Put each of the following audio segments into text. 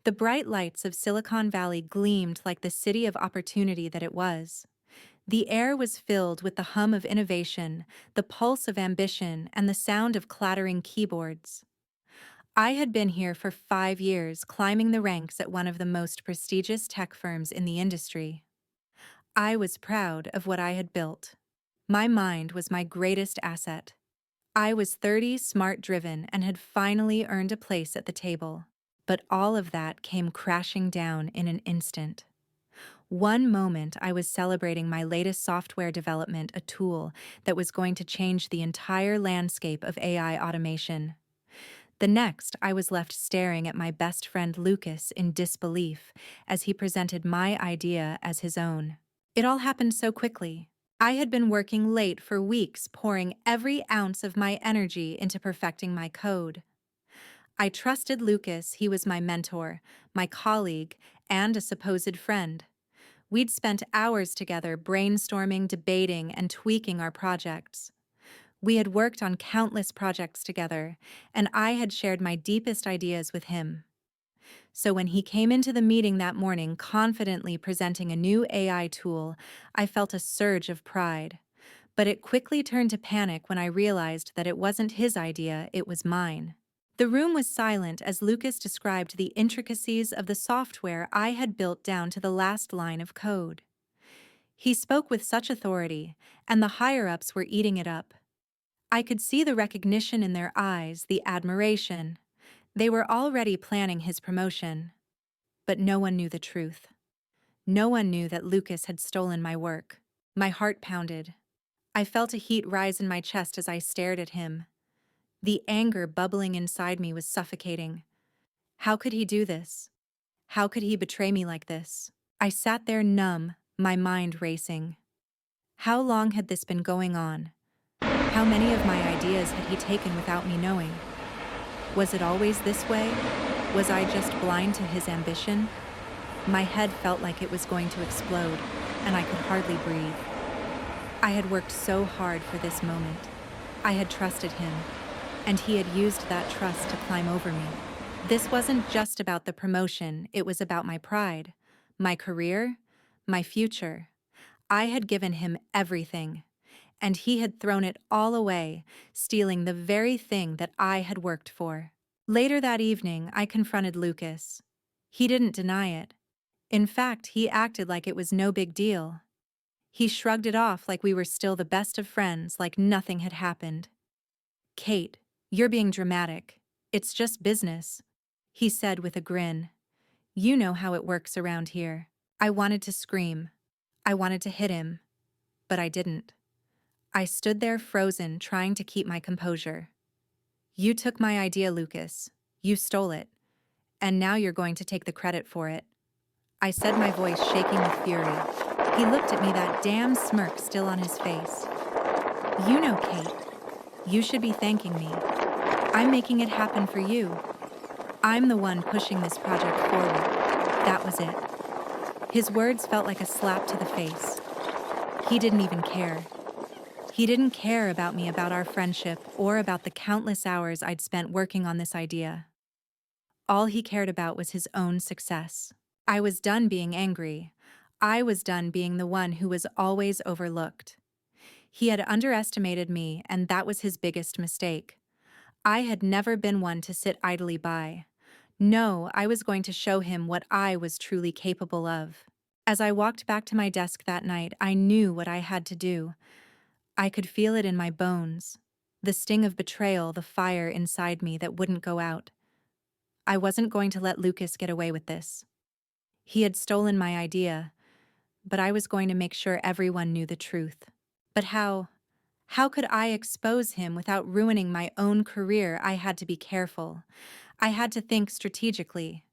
The bright lights of Silicon Valley gleamed like the city of opportunity that it was. The air was filled with the hum of innovation, the pulse of ambition, and the sound of clattering keyboards. I had been here for 5 years, climbing the ranks at one of the most prestigious tech firms in the industry. I was proud of what I had built. My mind was my greatest asset. I was 30, smart-driven, and had finally earned a place at the table. But all of that came crashing down in an instant. One moment I was celebrating my latest software development, a tool that was going to change the entire landscape of AI automation. The next, I was left staring at my best friend Lucas in disbelief as he presented my idea as his own. It all happened so quickly. I had been working late for weeks, pouring every ounce of my energy into perfecting my code. I trusted Lucas. He was my mentor, my colleague, and a supposed friend. We'd spent hours together brainstorming, debating, and tweaking our projects. We had worked on countless projects together, and I had shared my deepest ideas with him. So when he came into the meeting that morning confidently presenting a new AI tool, I felt a surge of pride. But it quickly turned to panic when I realized that it wasn't his idea, it was mine. The room was silent as Lucas described the intricacies of the software I had built down to the last line of code. He spoke with such authority, and the higher-ups were eating it up. I could see the recognition in their eyes, the admiration. They were already planning his promotion. But no one knew the truth. No one knew that Lucas had stolen my work. My heart pounded. I felt a heat rise in my chest as I stared at him. The anger bubbling inside me was suffocating. How could he do this? How could he betray me like this? I sat there numb, my mind racing. How long had this been going on? How many of my ideas had he taken without me knowing? Was it always this way? Was I just blind to his ambition? My head felt like it was going to explode, and I could hardly breathe. I had worked so hard for this moment. I had trusted him, and he had used that trust to climb over me. This wasn't just about the promotion, it was about my pride, my career, my future. I had given him everything, and he had thrown it all away, stealing the very thing that I had worked for. Later that evening, I confronted Lucas. He didn't deny it. In fact, he acted like it was no big deal. He shrugged it off like we were still the best of friends, like nothing had happened. "Kate, you're being dramatic. It's just business," he said with a grin. "You know how it works around here." I wanted to scream. I wanted to hit him, but I didn't. I stood there frozen, trying to keep my composure. "You took my idea, Lucas. You stole it. And now you're going to take the credit for it," I said, my voice shaking with fury. He looked at me, that damn smirk still on his face. "You know, Kate, you should be thanking me. I'm making it happen for you. I'm the one pushing this project forward." That was it. His words felt like a slap to the face. He didn't even care. He didn't care about me, about our friendship, or about the countless hours I'd spent working on this idea. All he cared about was his own success. I was done being angry. I was done being the one who was always overlooked. He had underestimated me, and that was his biggest mistake. I had never been one to sit idly by. No, I was going to show him what I was truly capable of. As I walked back to my desk that night, I knew what I had to do. I could feel it in my bones. The sting of betrayal, the fire inside me that wouldn't go out. I wasn't going to let Lucas get away with this. He had stolen my idea, but I was going to make sure everyone knew the truth. But how? How could I expose him without ruining my own career? I had to be careful. I had to think strategically.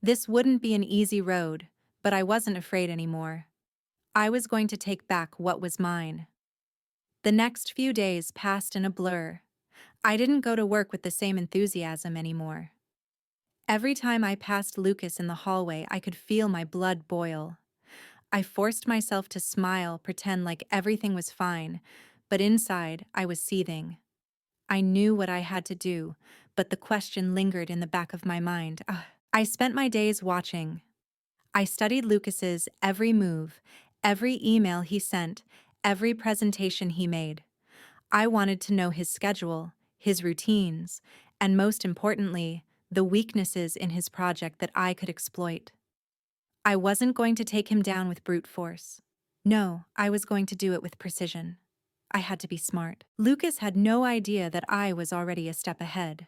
This wouldn't be an easy road, but I wasn't afraid anymore. I was going to take back what was mine. The next few days passed in a blur. I didn't go to work with the same enthusiasm anymore. Every time I passed Lucas in the hallway, I could feel my blood boil. I forced myself to smile, pretend like everything was fine, but inside, I was seething. I knew what I had to do, but the question lingered in the back of my mind. I spent my days watching. I studied Lucas's every move, every email he sent, every presentation he made. I wanted to know his schedule, his routines, and most importantly, the weaknesses in his project that I could exploit. I wasn't going to take him down with brute force. No, I was going to do it with precision. I had to be smart. Lucas had no idea that I was already a step ahead.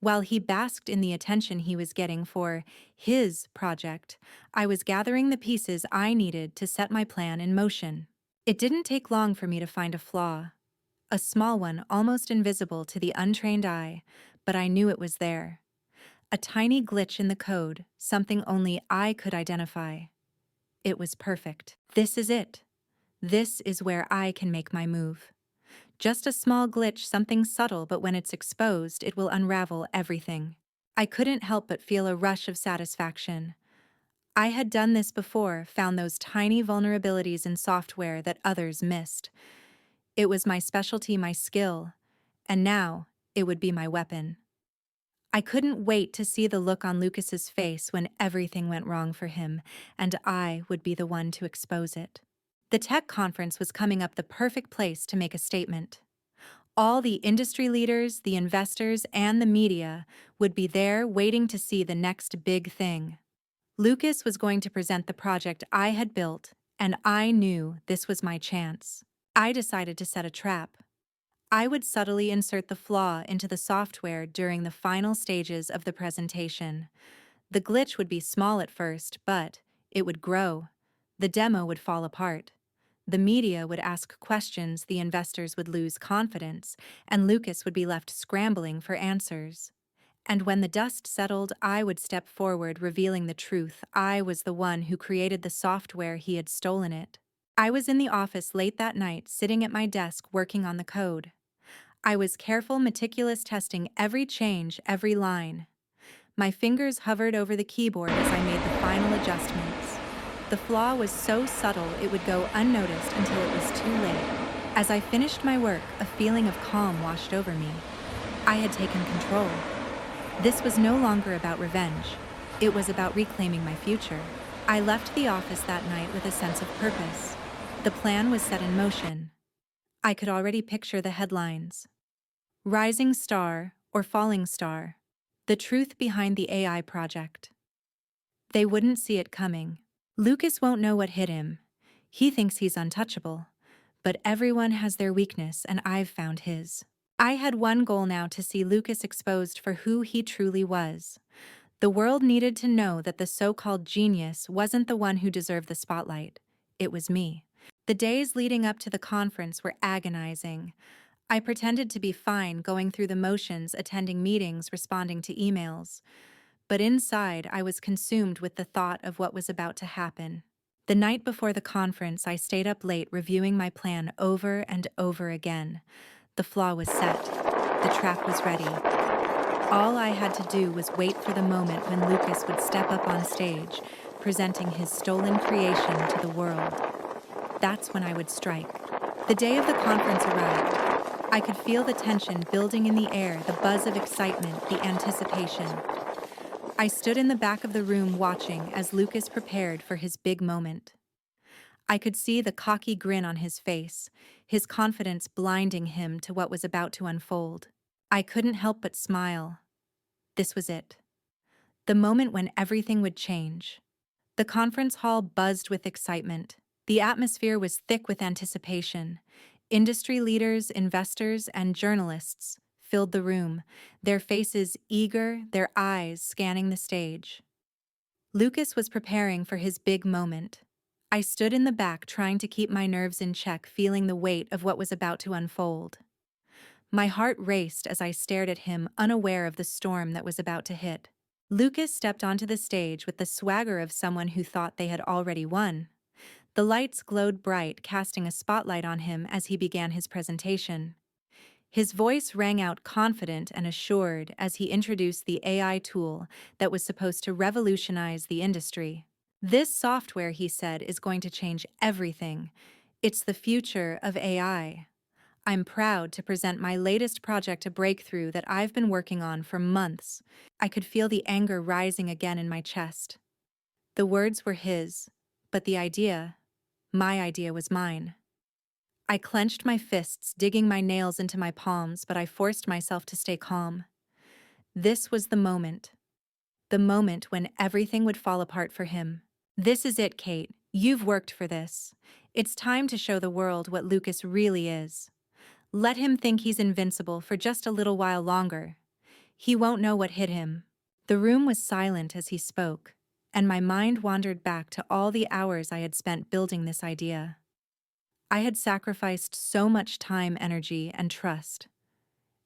While he basked in the attention he was getting for his project, I was gathering the pieces I needed to set my plan in motion. It didn't take long for me to find a flaw, a small one almost invisible to the untrained eye, but I knew it was there. A tiny glitch in the code, something only I could identify. It was perfect. This is it. This is where I can make my move. Just a small glitch, something subtle, but when it's exposed, it will unravel everything. I couldn't help but feel a rush of satisfaction. I had done this before, found those tiny vulnerabilities in software that others missed. It was my specialty, my skill, and now it would be my weapon. I couldn't wait to see the look on Lucas's face when everything went wrong for him, and I would be the one to expose it. The tech conference was coming up, the perfect place to make a statement. All the industry leaders, the investors, and the media would be there waiting to see the next big thing. Lucas was going to present the project I had built, and I knew this was my chance. I decided to set a trap. I would subtly insert the flaw into the software during the final stages of the presentation. The glitch would be small at first, but it would grow. The demo would fall apart. The media would ask questions, the investors would lose confidence, and Lucas would be left scrambling for answers. And when the dust settled, I would step forward, revealing the truth. I was the one who created the software, he had stolen it. I was in the office late that night, sitting at my desk working on the code. I was careful, meticulous, testing every change, every line. My fingers hovered over the keyboard as I made the final adjustments. The flaw was so subtle it would go unnoticed until it was too late. As I finished my work, a feeling of calm washed over me. I had taken control. This was no longer about revenge. It was about reclaiming my future. I left the office that night with a sense of purpose. The plan was set in motion. I could already picture the headlines. Rising Star or Falling Star. The truth behind the AI project. They wouldn't see it coming. Lucas won't know what hit him. He thinks he's untouchable. But everyone has their weakness, and I've found his. I had one goal now: to see Lucas exposed for who he truly was. The world needed to know that the so-called genius wasn't the one who deserved the spotlight. It was me. The days leading up to the conference were agonizing. I pretended to be fine, going through the motions, attending meetings, responding to emails. But inside, I was consumed with the thought of what was about to happen. The night before the conference, I stayed up late reviewing my plan over and over again. The flaw was set. The trap was ready. All I had to do was wait for the moment when Lucas would step up on stage, presenting his stolen creation to the world. That's when I would strike. The day of the conference arrived. I could feel the tension building in the air, the buzz of excitement, the anticipation. I stood in the back of the room watching as Lucas prepared for his big moment. I could see the cocky grin on his face, his confidence blinding him to what was about to unfold. I couldn't help but smile. This was it. The moment when everything would change. The conference hall buzzed with excitement. The atmosphere was thick with anticipation. Industry leaders, investors, and journalists filled the room, their faces eager, their eyes scanning the stage. Lucas was preparing for his big moment. I stood in the back trying to keep my nerves in check, feeling the weight of what was about to unfold. My heart raced as I stared at him, unaware of the storm that was about to hit. Lucas stepped onto the stage with the swagger of someone who thought they had already won. The lights glowed bright, casting a spotlight on him as he began his presentation. His voice rang out confident and assured as he introduced the AI tool that was supposed to revolutionize the industry. This software, he said, is going to change everything. It's the future of AI. I'm proud to present my latest project, a breakthrough that I've been working on for months. I could feel the anger rising again in my chest. The words were his, but my idea was mine. I clenched my fists, digging my nails into my palms, but I forced myself to stay calm. This was the moment when everything would fall apart for him. This is it, Kate. You've worked for this. It's time to show the world what Lucas really is. Let him think he's invincible for just a little while longer. He won't know what hit him. The room was silent as he spoke, and my mind wandered back to all the hours I had spent building this idea. I had sacrificed so much time, energy, and trust.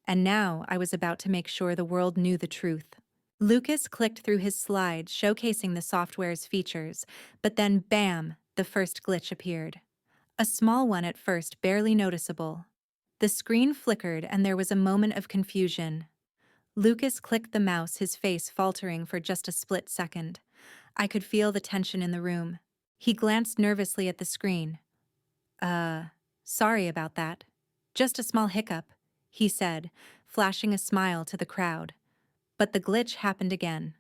And now I was about to make sure the world knew the truth. Lucas clicked through his slides showcasing the software's features, but then bam, the first glitch appeared. A small one at first, barely noticeable. The screen flickered and there was a moment of confusion. Lucas clicked the mouse, his face faltering for just a split second. I could feel the tension in the room. He glanced nervously at the screen. Sorry about that. Just a small hiccup, he said, flashing a smile to the crowd. But the glitch happened again.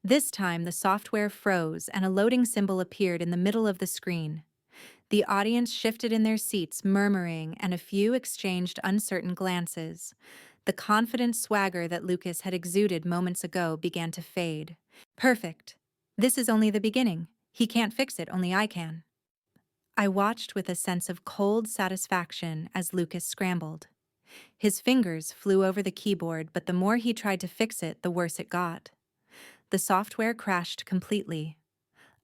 This time the software froze and a loading symbol appeared in the middle of the screen. The audience shifted in their seats, murmuring, and a few exchanged uncertain glances. The confident swagger that Lucas had exuded moments ago began to fade. Perfect. This is only the beginning. He can't fix it, only I can. I watched with a sense of cold satisfaction as Lucas scrambled. His fingers flew over the keyboard, but the more he tried to fix it, the worse it got. The software crashed completely.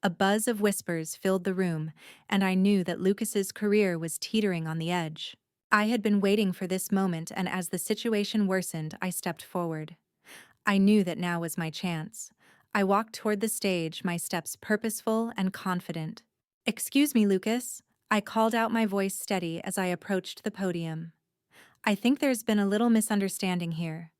A buzz of whispers filled the room, and I knew that Lucas's career was teetering on the edge. I had been waiting for this moment, and as the situation worsened, I stepped forward. I knew that now was my chance. I walked toward the stage, my steps purposeful and confident. "Excuse me, Lucas," I called out, my voice steady as I approached the podium. "I think there's been a little misunderstanding here."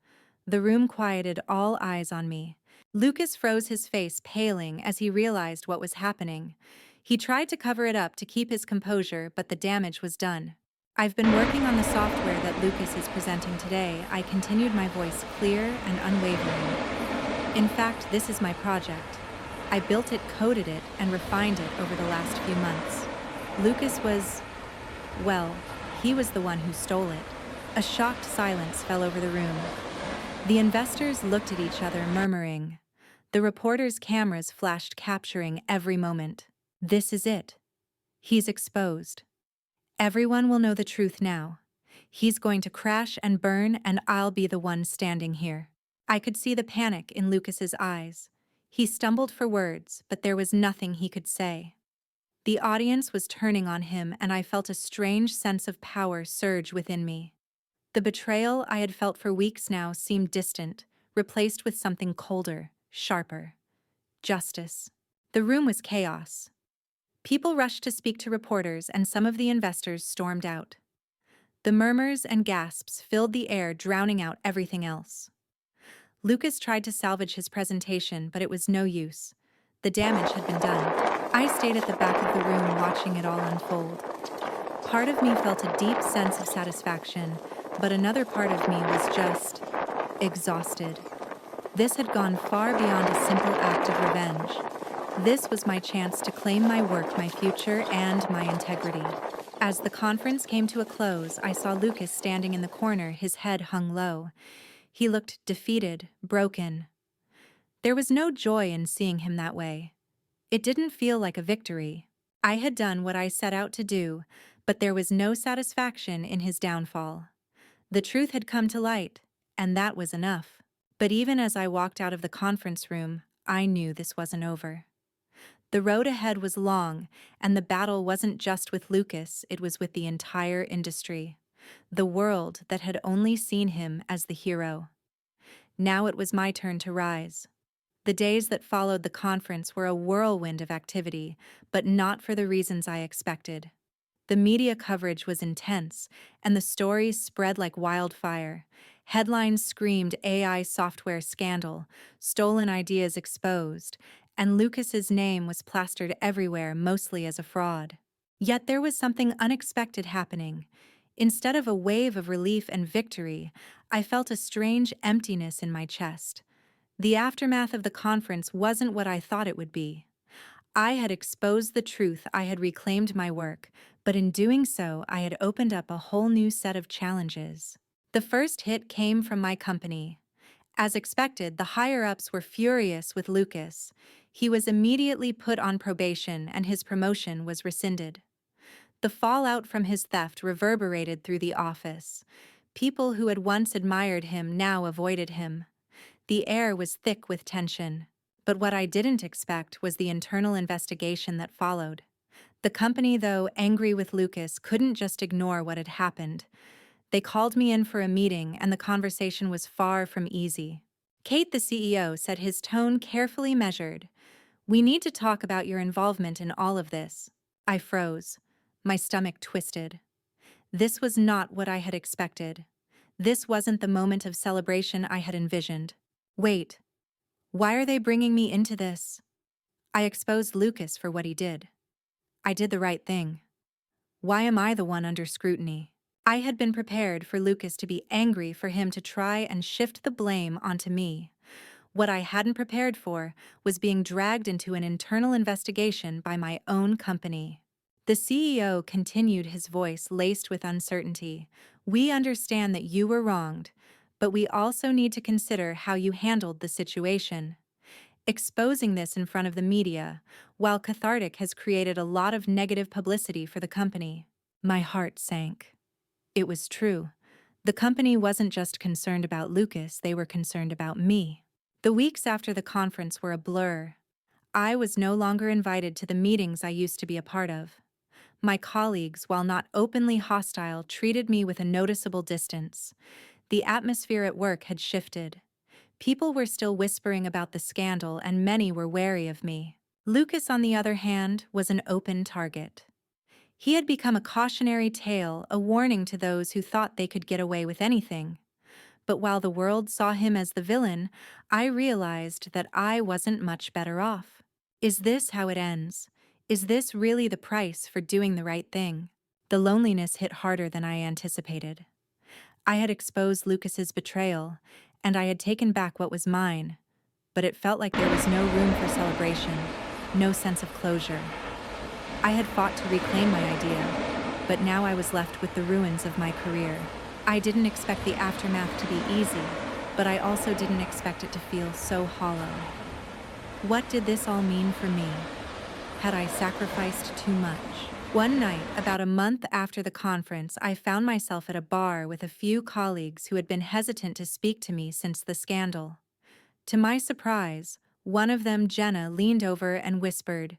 The room quieted, all eyes on me. Lucas froze, his face paling as he realized what was happening. He tried to cover it up to keep his composure, but the damage was done. "I've been working on the software that Lucas is presenting today," I continued, my voice clear and unwavering. "In fact, this is my project. I built it, coded it, and refined it over the last few months." Lucas was, well, he was the one who stole it. A shocked silence fell over the room. The investors looked at each other, murmuring. The reporters' cameras flashed, capturing every moment. "This is it. He's exposed. Everyone will know the truth now. He's going to crash and burn, and I'll be the one standing here." I could see the panic in Lucas's eyes. He stumbled for words, but there was nothing he could say. The audience was turning on him, and I felt a strange sense of power surge within me. The betrayal I had felt for weeks now seemed distant, replaced with something colder, sharper. Justice. The room was chaos. People rushed to speak to reporters, and some of the investors stormed out. The murmurs and gasps filled the air, drowning out everything else. Lucas tried to salvage his presentation, but it was no use. The damage had been done. I stayed at the back of the room watching it all unfold. Part of me felt a deep sense of satisfaction, but another part of me was just exhausted. This had gone far beyond a simple act of revenge. This was my chance to claim my work, my future, and my integrity. As the conference came to a close, I saw Lucas standing in the corner, his head hung low. He looked defeated, broken. There was no joy in seeing him that way. It didn't feel like a victory. I had done what I set out to do, but there was no satisfaction in his downfall. The truth had come to light, and that was enough. But even as I walked out of the conference room, I knew this wasn't over. The road ahead was long, and the battle wasn't just with Lucas, it was with the entire industry. The world that had only seen him as the hero. Now it was my turn to rise. The days that followed the conference were a whirlwind of activity, but not for the reasons I expected. The media coverage was intense, and the stories spread like wildfire. Headlines screamed AI software scandal, stolen ideas exposed, and Lucas's name was plastered everywhere, mostly as a fraud. Yet there was something unexpected happening. Instead of a wave of relief and victory, I felt a strange emptiness in my chest. The aftermath of the conference wasn't what I thought it would be. I had exposed the truth, I had reclaimed my work, but in doing so, I had opened up a whole new set of challenges. The first hit came from my company. As expected, the higher-ups were furious with Lucas. He was immediately put on probation and his promotion was rescinded. The fallout from his theft reverberated through the office. People who had once admired him now avoided him. The air was thick with tension. But what I didn't expect was the internal investigation that followed. The company, though angry with Lucas, couldn't just ignore what had happened. They called me in for a meeting, and the conversation was far from easy. Kate, the CEO, said, his tone carefully measured. "We need to talk about your involvement in all of this." I froze. My stomach twisted. This was not what I had expected. This wasn't the moment of celebration I had envisioned. Wait. Why are they bringing me into this? I exposed Lucas for what he did. I did the right thing. Why am I the one under scrutiny? I had been prepared for Lucas to be angry, for him to try and shift the blame onto me. What I hadn't prepared for was being dragged into an internal investigation by my own company. The CEO continued, his voice laced with uncertainty. "We understand that you were wronged, but we also need to consider how you handled the situation. Exposing this in front of the media, while cathartic, has created a lot of negative publicity for the company." My heart sank. It was true. The company wasn't just concerned about Lucas, they were concerned about me. The weeks after the conference were a blur. I was no longer invited to the meetings I used to be a part of. My colleagues, while not openly hostile, treated me with a noticeable distance. The atmosphere at work had shifted. People were still whispering about the scandal, and many were wary of me. Lucas, on the other hand, was an open target. He had become a cautionary tale, a warning to those who thought they could get away with anything. But while the world saw him as the villain, I realized that I wasn't much better off. Is this how it ends? Is this really the price for doing the right thing? The loneliness hit harder than I anticipated. I had exposed Lucas's betrayal, and I had taken back what was mine, but it felt like there was no room for celebration, no sense of closure. I had fought to reclaim my idea, but now I was left with the ruins of my career. I didn't expect the aftermath to be easy, but I also didn't expect it to feel so hollow. What did this all mean for me? Had I sacrificed too much? One night, about a month after the conference, I found myself at a bar with a few colleagues who had been hesitant to speak to me since the scandal. To my surprise, one of them, Jenna, leaned over and whispered,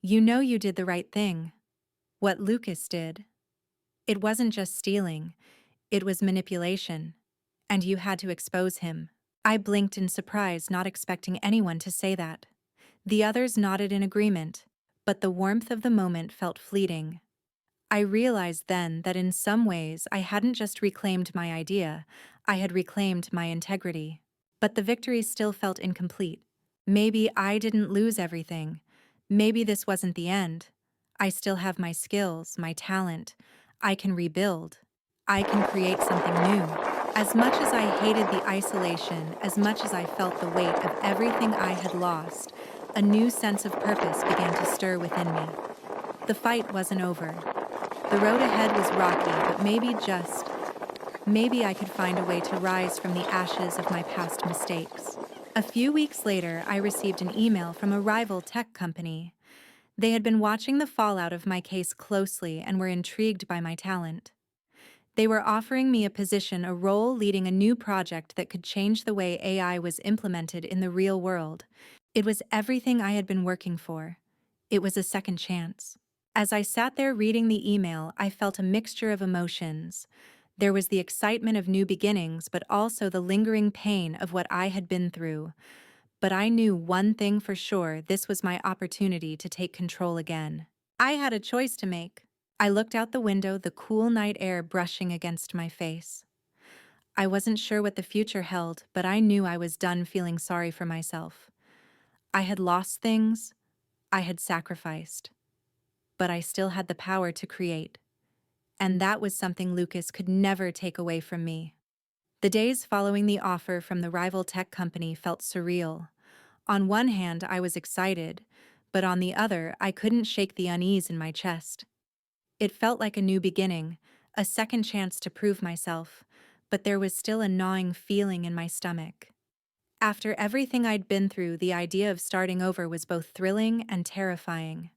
"You know you did the right thing. What Lucas did. It wasn't just stealing, it was manipulation. And you had to expose him." I blinked in surprise, not expecting anyone to say that. The others nodded in agreement, but the warmth of the moment felt fleeting. I realized then that in some ways I hadn't just reclaimed my idea, I had reclaimed my integrity. But the victory still felt incomplete. Maybe I didn't lose everything. Maybe this wasn't the end. I still have my skills, my talent. I can rebuild. I can create something new. As much as I hated the isolation, as much as I felt the weight of everything I had lost, a new sense of purpose began to stir within me. The fight wasn't over. The road ahead was rocky, but maybe I could find a way to rise from the ashes of my past mistakes. A few weeks later, I received an email from a rival tech company. They had been watching the fallout of my case closely and were intrigued by my talent. They were offering me a position, a role leading a new project that could change the way AI was implemented in the real world. It was everything I had been working for. It was a second chance. As I sat there reading the email, I felt a mixture of emotions. There was the excitement of new beginnings, but also the lingering pain of what I had been through. But I knew one thing for sure: this was my opportunity to take control again. I had a choice to make. I looked out the window, the cool night air brushing against my face. I wasn't sure what the future held, but I knew I was done feeling sorry for myself. I had lost things, I had sacrificed, but I still had the power to create. And that was something Lucas could never take away from me. The days following the offer from the rival tech company felt surreal. On one hand, I was excited, but on the other, I couldn't shake the unease in my chest. It felt like a new beginning, a second chance to prove myself, but there was still a gnawing feeling in my stomach. After everything I'd been through, the idea of starting over was both thrilling and terrifying.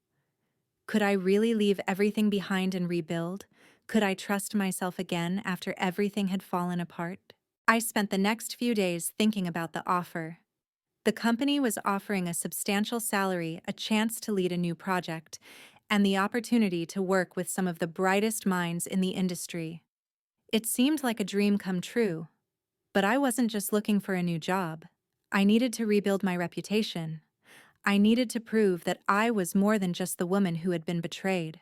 Could I really leave everything behind and rebuild? Could I trust myself again after everything had fallen apart? I spent the next few days thinking about the offer. The company was offering a substantial salary, a chance to lead a new project, and the opportunity to work with some of the brightest minds in the industry. It seemed like a dream come true, but I wasn't just looking for a new job. I needed to rebuild my reputation. I needed to prove that I was more than just the woman who had been betrayed.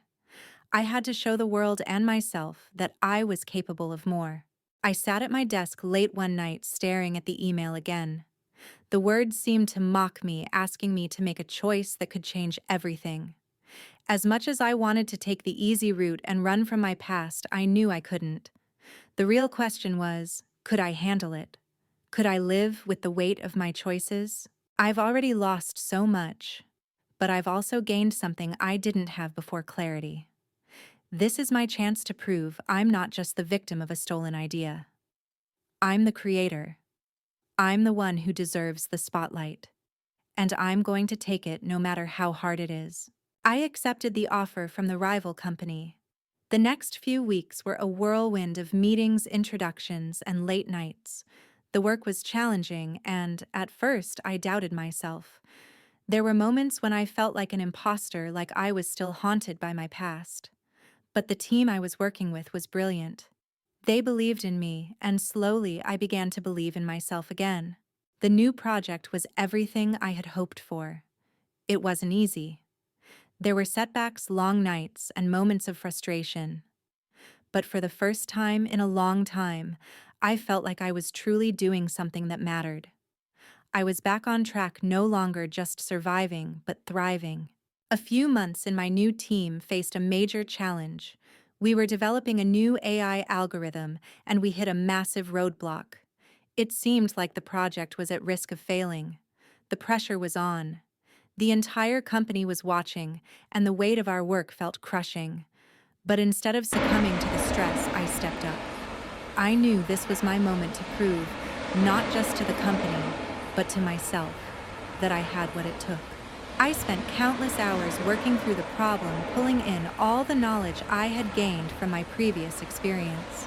I had to show the world and myself that I was capable of more. I sat at my desk late one night staring at the email again. The words seemed to mock me, asking me to make a choice that could change everything. As much as I wanted to take the easy route and run from my past, I knew I couldn't. The real question was, could I handle it? Could I live with the weight of my choices? I've already lost so much, but I've also gained something I didn't have before: clarity. This is my chance to prove I'm not just the victim of a stolen idea. I'm the creator. I'm the one who deserves the spotlight. And I'm going to take it no matter how hard it is. I accepted the offer from the rival company. The next few weeks were a whirlwind of meetings, introductions, and late nights. The work was challenging, and at first I doubted myself. There were moments when I felt like an imposter, like I was still haunted by my past. But the team I was working with was brilliant. They believed in me, and slowly I began to believe in myself again. The new project was everything I had hoped for. It wasn't easy. There were setbacks, long nights, and moments of frustration. But for the first time in a long time, I felt like I was truly doing something that mattered. I was back on track, no longer just surviving, but thriving. A few months in my new team faced a major challenge. We were developing a new AI algorithm, and we hit a massive roadblock. It seemed like the project was at risk of failing. The pressure was on. The entire company was watching, and the weight of our work felt crushing. But instead of succumbing to the stress, I stepped up. I knew this was my moment to prove, not just to the company, but to myself, that I had what it took. I spent countless hours working through the problem, pulling in all the knowledge I had gained from my previous experience.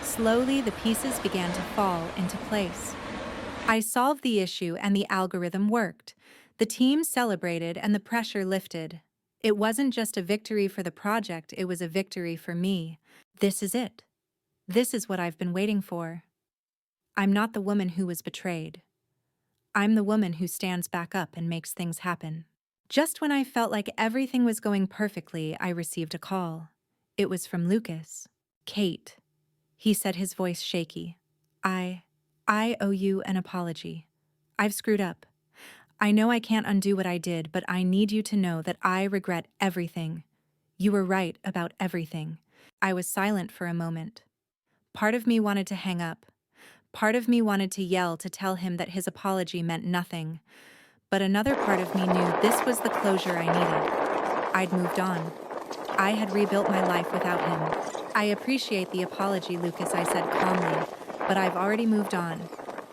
Slowly, the pieces began to fall into place. I solved the issue and the algorithm worked. The team celebrated and the pressure lifted. It wasn't just a victory for the project, it was a victory for me. This is it. This is what I've been waiting for. I'm not the woman who was betrayed. I'm the woman who stands back up and makes things happen. Just when I felt like everything was going perfectly, I received a call. It was from Lucas. "Kate," he said, his voice shaky. I owe you an apology. I've screwed up. I know I can't undo what I did, but I need you to know that I regret everything. You were right about everything." I was silent for a moment. Part of me wanted to hang up. Part of me wanted to yell to tell him that his apology meant nothing. But another part of me knew this was the closure I needed. I'd moved on. I had rebuilt my life without him. "I appreciate the apology, Lucas," I said calmly, "but I've already moved on.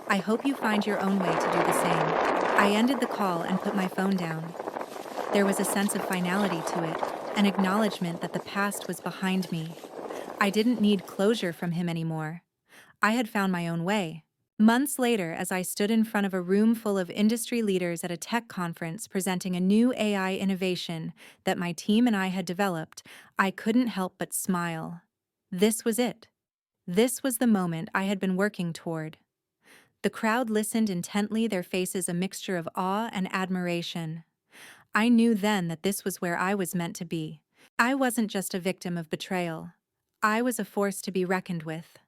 I hope you find your own way to do the same." I ended the call and put my phone down. There was a sense of finality to it, an acknowledgement that the past was behind me. I didn't need closure from him anymore. I had found my own way. Months later, as I stood in front of a room full of industry leaders at a tech conference presenting a new AI innovation that my team and I had developed, I couldn't help but smile. This was it. This was the moment I had been working toward. The crowd listened intently, their faces a mixture of awe and admiration. I knew then that this was where I was meant to be. I wasn't just a victim of betrayal. I was a force to be reckoned with.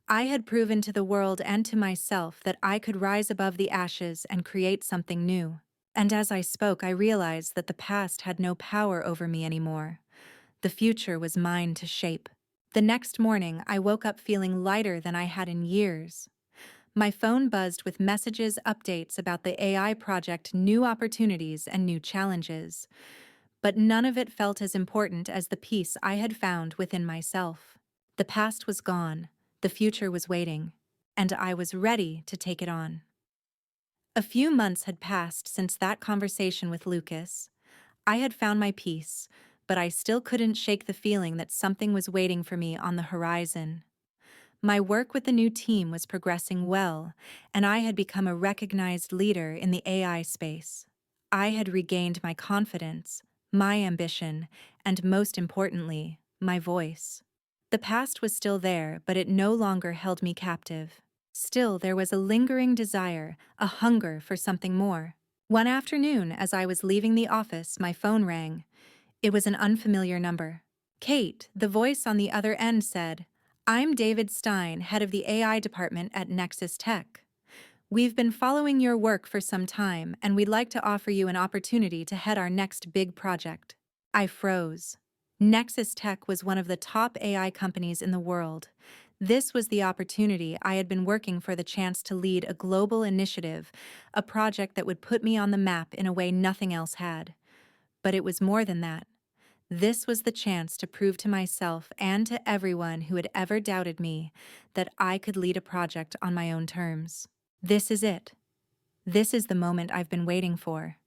I had proven to the world and to myself that I could rise above the ashes and create something new. And as I spoke, I realized that the past had no power over me anymore. The future was mine to shape. The next morning, I woke up feeling lighter than I had in years. My phone buzzed with messages, updates about the AI project, new opportunities, and new challenges. But none of it felt as important as the peace I had found within myself. The past was gone, the future was waiting, and I was ready to take it on. A few months had passed since that conversation with Lucas. I had found my peace, but I still couldn't shake the feeling that something was waiting for me on the horizon. My work with the new team was progressing well, and I had become a recognized leader in the AI space. I had regained my confidence, my ambition, and most importantly, my voice. The past was still there, but it no longer held me captive. Still, there was a lingering desire, a hunger for something more. One afternoon, as I was leaving the office, my phone rang. It was an unfamiliar number. Kate, the voice on the other end, said, "I'm David Stein, head of the AI department at Nexus Tech. We've been following your work for some time, and we'd like to offer you an opportunity to head our next big project." I froze. Nexus Tech was one of the top AI companies in the world. This was the opportunity I had been working for, the chance to lead a global initiative, a project that would put me on the map in a way nothing else had. But it was more than that. This was the chance to prove to myself and to everyone who had ever doubted me that I could lead a project on my own terms. This is it. This is the moment I've been waiting for.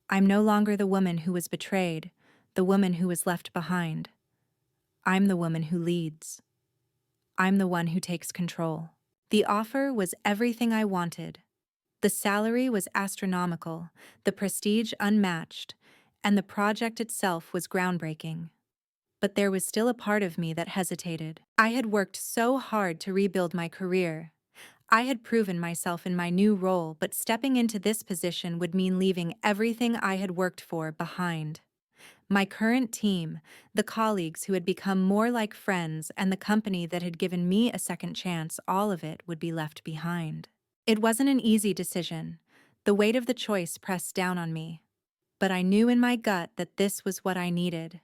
I'm no longer the woman who was betrayed, the woman who was left behind. I'm the woman who leads. I'm the one who takes control. The offer was everything I wanted. The salary was astronomical, the prestige unmatched, and the project itself was groundbreaking. But there was still a part of me that hesitated. I had worked so hard to rebuild my career. I had proven myself in my new role, but stepping into this position would mean leaving everything I had worked for behind. My current team, the colleagues who had become more like friends, and the company that had given me a second chance, all of it would be left behind. It wasn't an easy decision. The weight of the choice pressed down on me. But I knew in my gut that this was what I needed.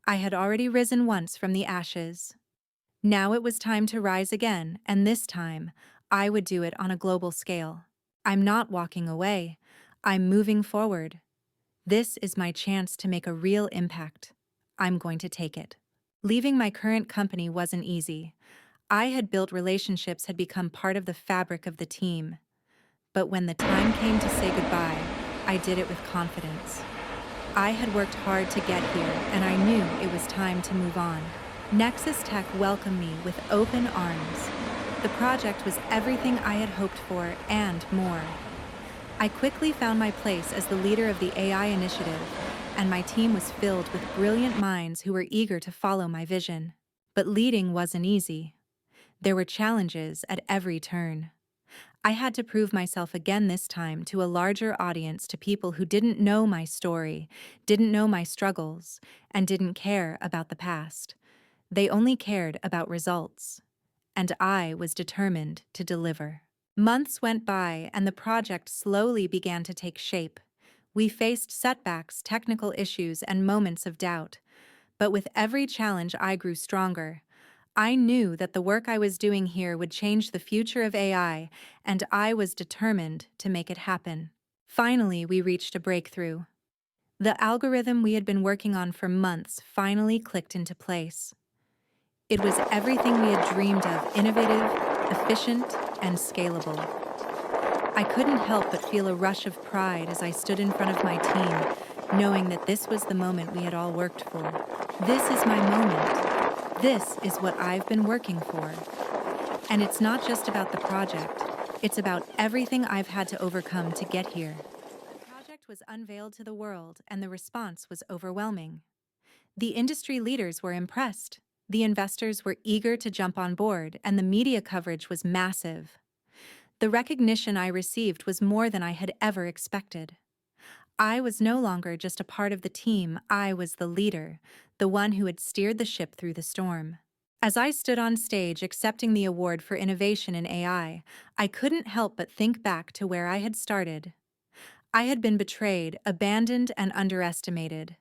I had already risen once from the ashes. Now it was time to rise again, and this time, I would do it on a global scale. I'm not walking away. I'm moving forward. This is my chance to make a real impact. I'm going to take it. Leaving my current company wasn't easy. I had built relationships, had become part of the fabric of the team. But when the time came to say goodbye, I did it with confidence. I had worked hard to get here, and I knew it was time to move on. Nexus Tech welcomed me with open arms. The project was everything I had hoped for and more. I quickly found my place as the leader of the AI initiative, and my team was filled with brilliant minds who were eager to follow my vision. But leading wasn't easy. There were challenges at every turn. I had to prove myself again, this time to a larger audience, to people who didn't know my story, didn't know my struggles, and didn't care about the past. They only cared about results. And I was determined to deliver. Months went by, and the project slowly began to take shape. We faced setbacks, technical issues, and moments of doubt. But with every challenge, I grew stronger. I knew that the work I was doing here would change the future of AI, and I was determined to make it happen. Finally, we reached a breakthrough. The algorithm we had been working on for months finally clicked into place. It was everything we had dreamed of: innovative, efficient, and scalable. I couldn't help but feel a rush of pride as I stood in front of my team, knowing that this was the moment we had all worked for. This is my moment. This is what I've been working for. And it's not just about the project. It's about everything I've had to overcome to get here. The project was unveiled to the world, and the response was overwhelming. The industry leaders were impressed. The investors were eager to jump on board, and the media coverage was massive. The recognition I received was more than I had ever expected. I was no longer just a part of the team. I was the leader, the one who had steered the ship through the storm. As I stood on stage accepting the award for innovation in AI, I couldn't help but think back to where I had started. I had been betrayed, abandoned, and underestimated.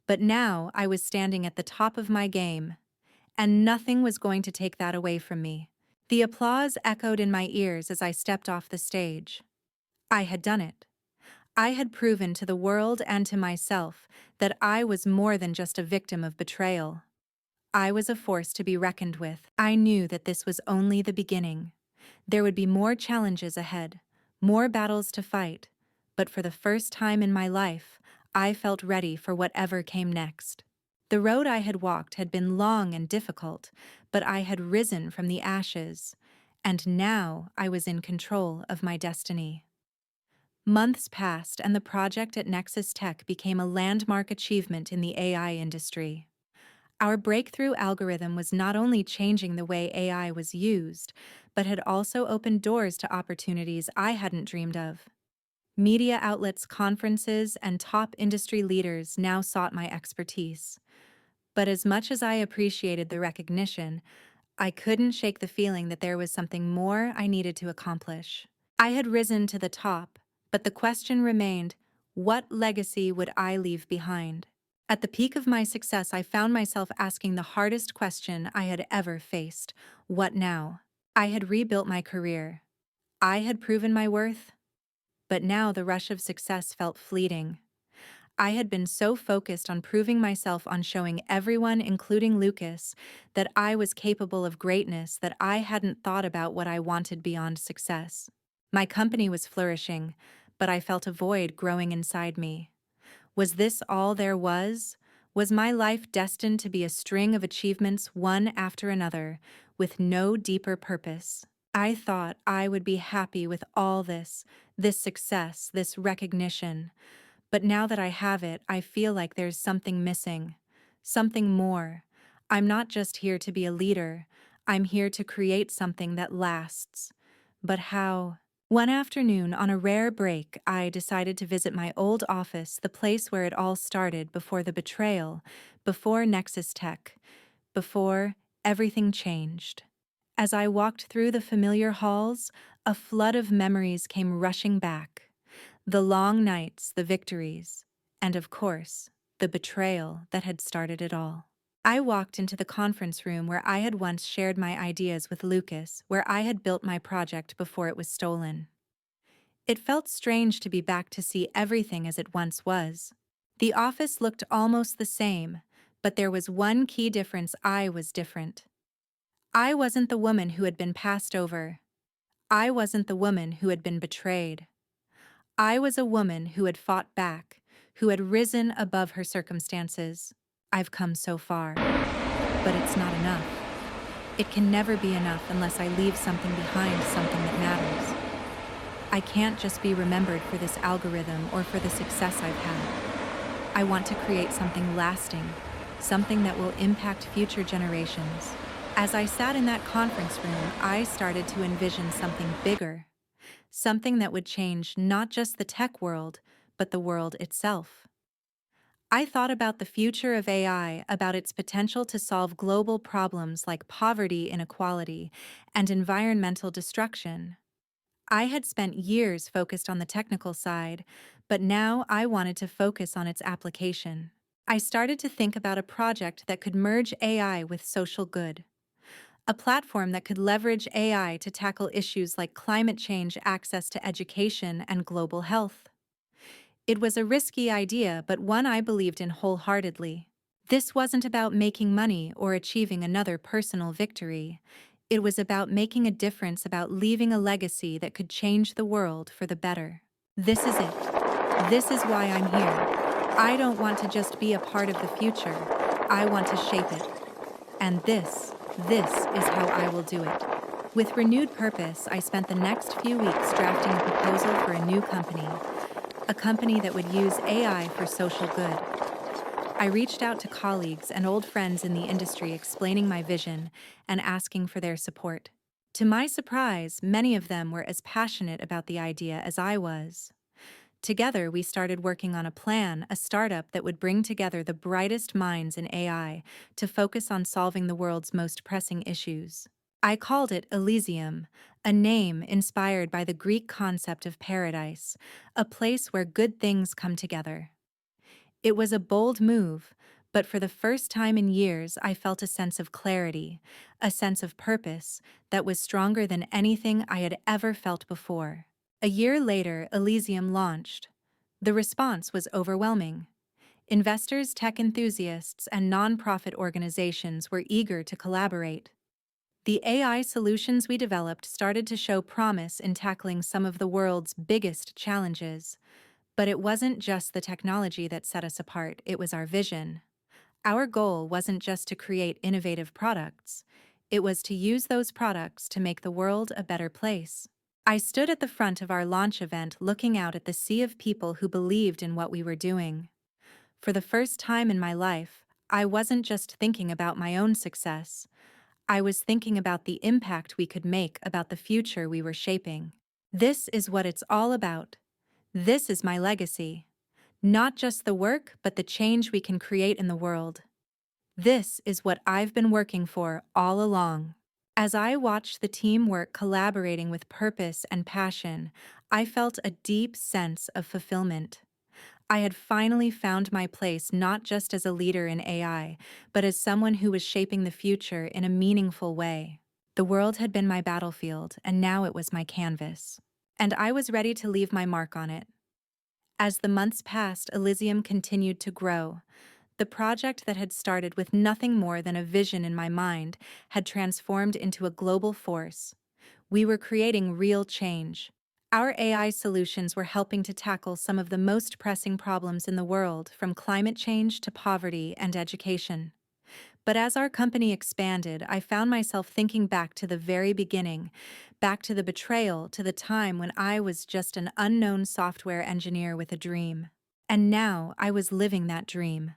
But now I was standing at the top of my game. and nothing was going to take that away from me. The applause echoed in my ears as I stepped off the stage. I had done it. I had proven to the world and to myself that I was more than just a victim of betrayal. I was a force to be reckoned with. I knew that this was only the beginning. There would be more challenges ahead, more battles to fight, but for the first time in my life, I felt ready for whatever came next. The road I had walked had been long and difficult, but I had risen from the ashes, and now I was in control of my destiny. Months passed, and the project at Nexus Tech became a landmark achievement in the AI industry. Our breakthrough algorithm was not only changing the way AI was used, but had also opened doors to opportunities I hadn't dreamed of. Media outlets, conferences, and top industry leaders now sought my expertise. But as much as I appreciated the recognition, I couldn't shake the feeling that there was something more I needed to accomplish. I had risen to the top, but the question remained, what legacy would I leave behind? At the peak of my success, I found myself asking the hardest question I had ever faced: what now? I had rebuilt my career. I had proven my worth, but now the rush of success felt fleeting. I had been so focused on proving myself, on showing everyone, including Lucas, that I was capable of greatness, that I hadn't thought about what I wanted beyond success. My company was flourishing, but I felt a void growing inside me. Was this all there was? Was my life destined to be a string of achievements, one after another, with no deeper purpose? I thought I would be happy with all this success, this recognition. But now that I have it, I feel like there's something missing, something more. I'm not just here to be a leader, I'm here to create something that lasts. But how? One afternoon, on a rare break, I decided to visit my old office, the place where it all started, before the betrayal, before Nexus Tech, before everything changed. As I walked through the familiar halls, a flood of memories came rushing back. The long nights, the victories, and of course, the betrayal that had started it all. I walked into the conference room where I had once shared my ideas with Lucas, where I had built my project before it was stolen. It felt strange to be back, to see everything as it once was. The office looked almost the same, but there was one key difference: I was different. I wasn't the woman who had been passed over. I wasn't the woman who had been betrayed. I was a woman who had fought back, who had risen above her circumstances. I've come so far, but it's not enough. It can never be enough unless I leave something behind, something that matters. I can't just be remembered for this algorithm or for the success I've had. I want to create something lasting, something that will impact future generations. As I sat in that conference room, I started to envision something bigger, something that would change not just the tech world, but the world itself. I thought about the future of AI, about its potential to solve global problems like poverty, inequality, and environmental destruction. I had spent years focused on the technical side, but now I wanted to focus on its application. I started to think about a project that could merge AI with social good. A platform that could leverage AI to tackle issues like climate change, access to education, and global health. It was a risky idea, but one I believed in wholeheartedly. This wasn't about making money or achieving another personal victory. It was about making a difference, about leaving a legacy that could change the world for the better. This is it. This is why I'm here. I don't want to just be a part of the future. I want to shape it. And this is how I will do it. With renewed purpose, I spent the next few weeks drafting a proposal for a new company, a company that would use AI for social good. I reached out to colleagues and old friends in the industry, explaining my vision and asking for their support. To my surprise, many of them were as passionate about the idea as I was. Together, we started working on a plan, a startup that would bring together the brightest minds in AI to focus on solving the world's most pressing issues. I called it Elysium, a name inspired by the Greek concept of paradise, a place where good things come together. It was a bold move, But for the first time in years, I felt a sense of clarity, a sense of purpose that was stronger than anything I had ever felt before. A year later, Elysium launched. The response was overwhelming. Investors, tech enthusiasts, and nonprofit organizations were eager to collaborate. The AI solutions we developed started to show promise in tackling some of the world's biggest challenges. But it wasn't just the technology that set us apart, it was our vision. Our goal wasn't just to create innovative products, it was to use those products to make the world a better place. I stood at the front of our launch event looking out at the sea of people who believed in what we were doing. For the first time in my life, I wasn't just thinking about my own success. I was thinking about the impact we could make about the future we were shaping. This is what it's all about. This is my legacy. Not just the work, but the change we can create in the world. This is what I've been working for all along. As I watched the team work collaborating with purpose and passion, I felt a deep sense of fulfillment. I had finally found my place not just as a leader in AI, but as someone who was shaping the future in a meaningful way. The world had been my battlefield, and now it was my canvas. And I was ready to leave my mark on it. As the months passed, Elysium continued to grow. The project that had started with nothing more than a vision in my mind had transformed into a global force. We were creating real change. Our AI solutions were helping to tackle some of the most pressing problems in the world, from climate change to poverty and education. But as our company expanded, I found myself thinking back to the very beginning, back to the betrayal, to the time when I was just an unknown software engineer with a dream. And now I was living that dream.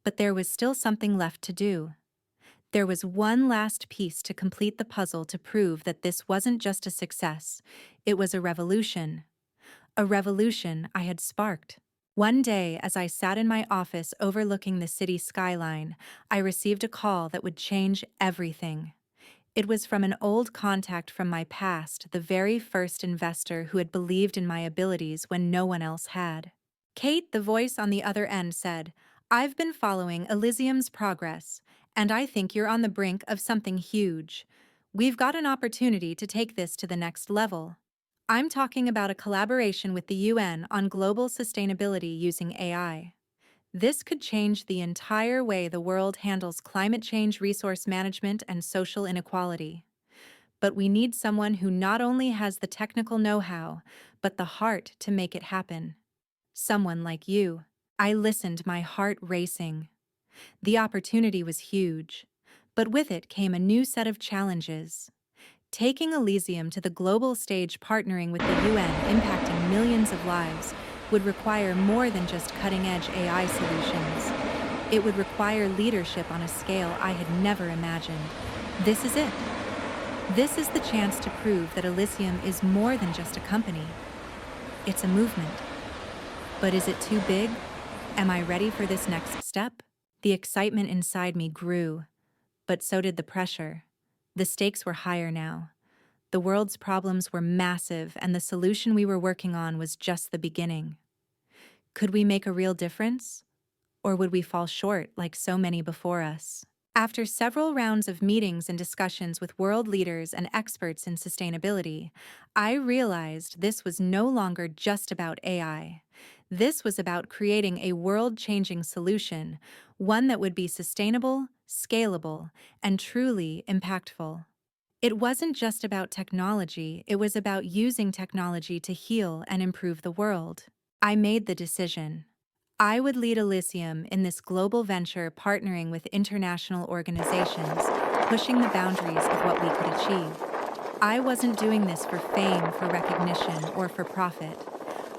But there was still something left to do. There was one last piece to complete the puzzle to prove that this wasn't just a success, it was a revolution. A revolution I had sparked. One day, as I sat in my office overlooking the city skyline, I received a call that would change everything. It was from an old contact from my past, the very first investor who had believed in my abilities when no one else had. Kate, the voice on the other end, said, "I've been following Elysium's progress, and I think you're on the brink of something huge. We've got an opportunity to take this to the next level. I'm talking about a collaboration with the UN on global sustainability using AI. This could change the entire way the world handles climate change, resource management, and social inequality. But we need someone who not only has the technical know-how, but the heart to make it happen. Someone like you." I listened, my heart racing. The opportunity was huge, but with it came a new set of challenges. Taking Elysium to the global stage, partnering with the UN, impacting millions of lives, would require more than just cutting-edge AI solutions. It would require leadership on a scale I had never imagined. This is it. This is the chance to prove that Elysium is more than just a company. It's a movement. But is it too big? Am I ready for this next step? The excitement inside me grew, but so did the pressure. The stakes were higher now. The world's problems were massive, and the solution we were working on was just the beginning. Could we make a real difference? Or would we fall short like so many before us? After several rounds of meetings and discussions with world leaders and experts in sustainability, I realized this was no longer just about AI. This was about creating a world-changing solution, one that would be sustainable, scalable, and truly impactful. It wasn't just about technology, it was about using technology to heal and improve the world. I made the decision. I would lead Elysium in this global venture, partnering with international organizations, pushing the boundaries of what we could achieve. I wasn't doing this for fame, for recognition, or for profit.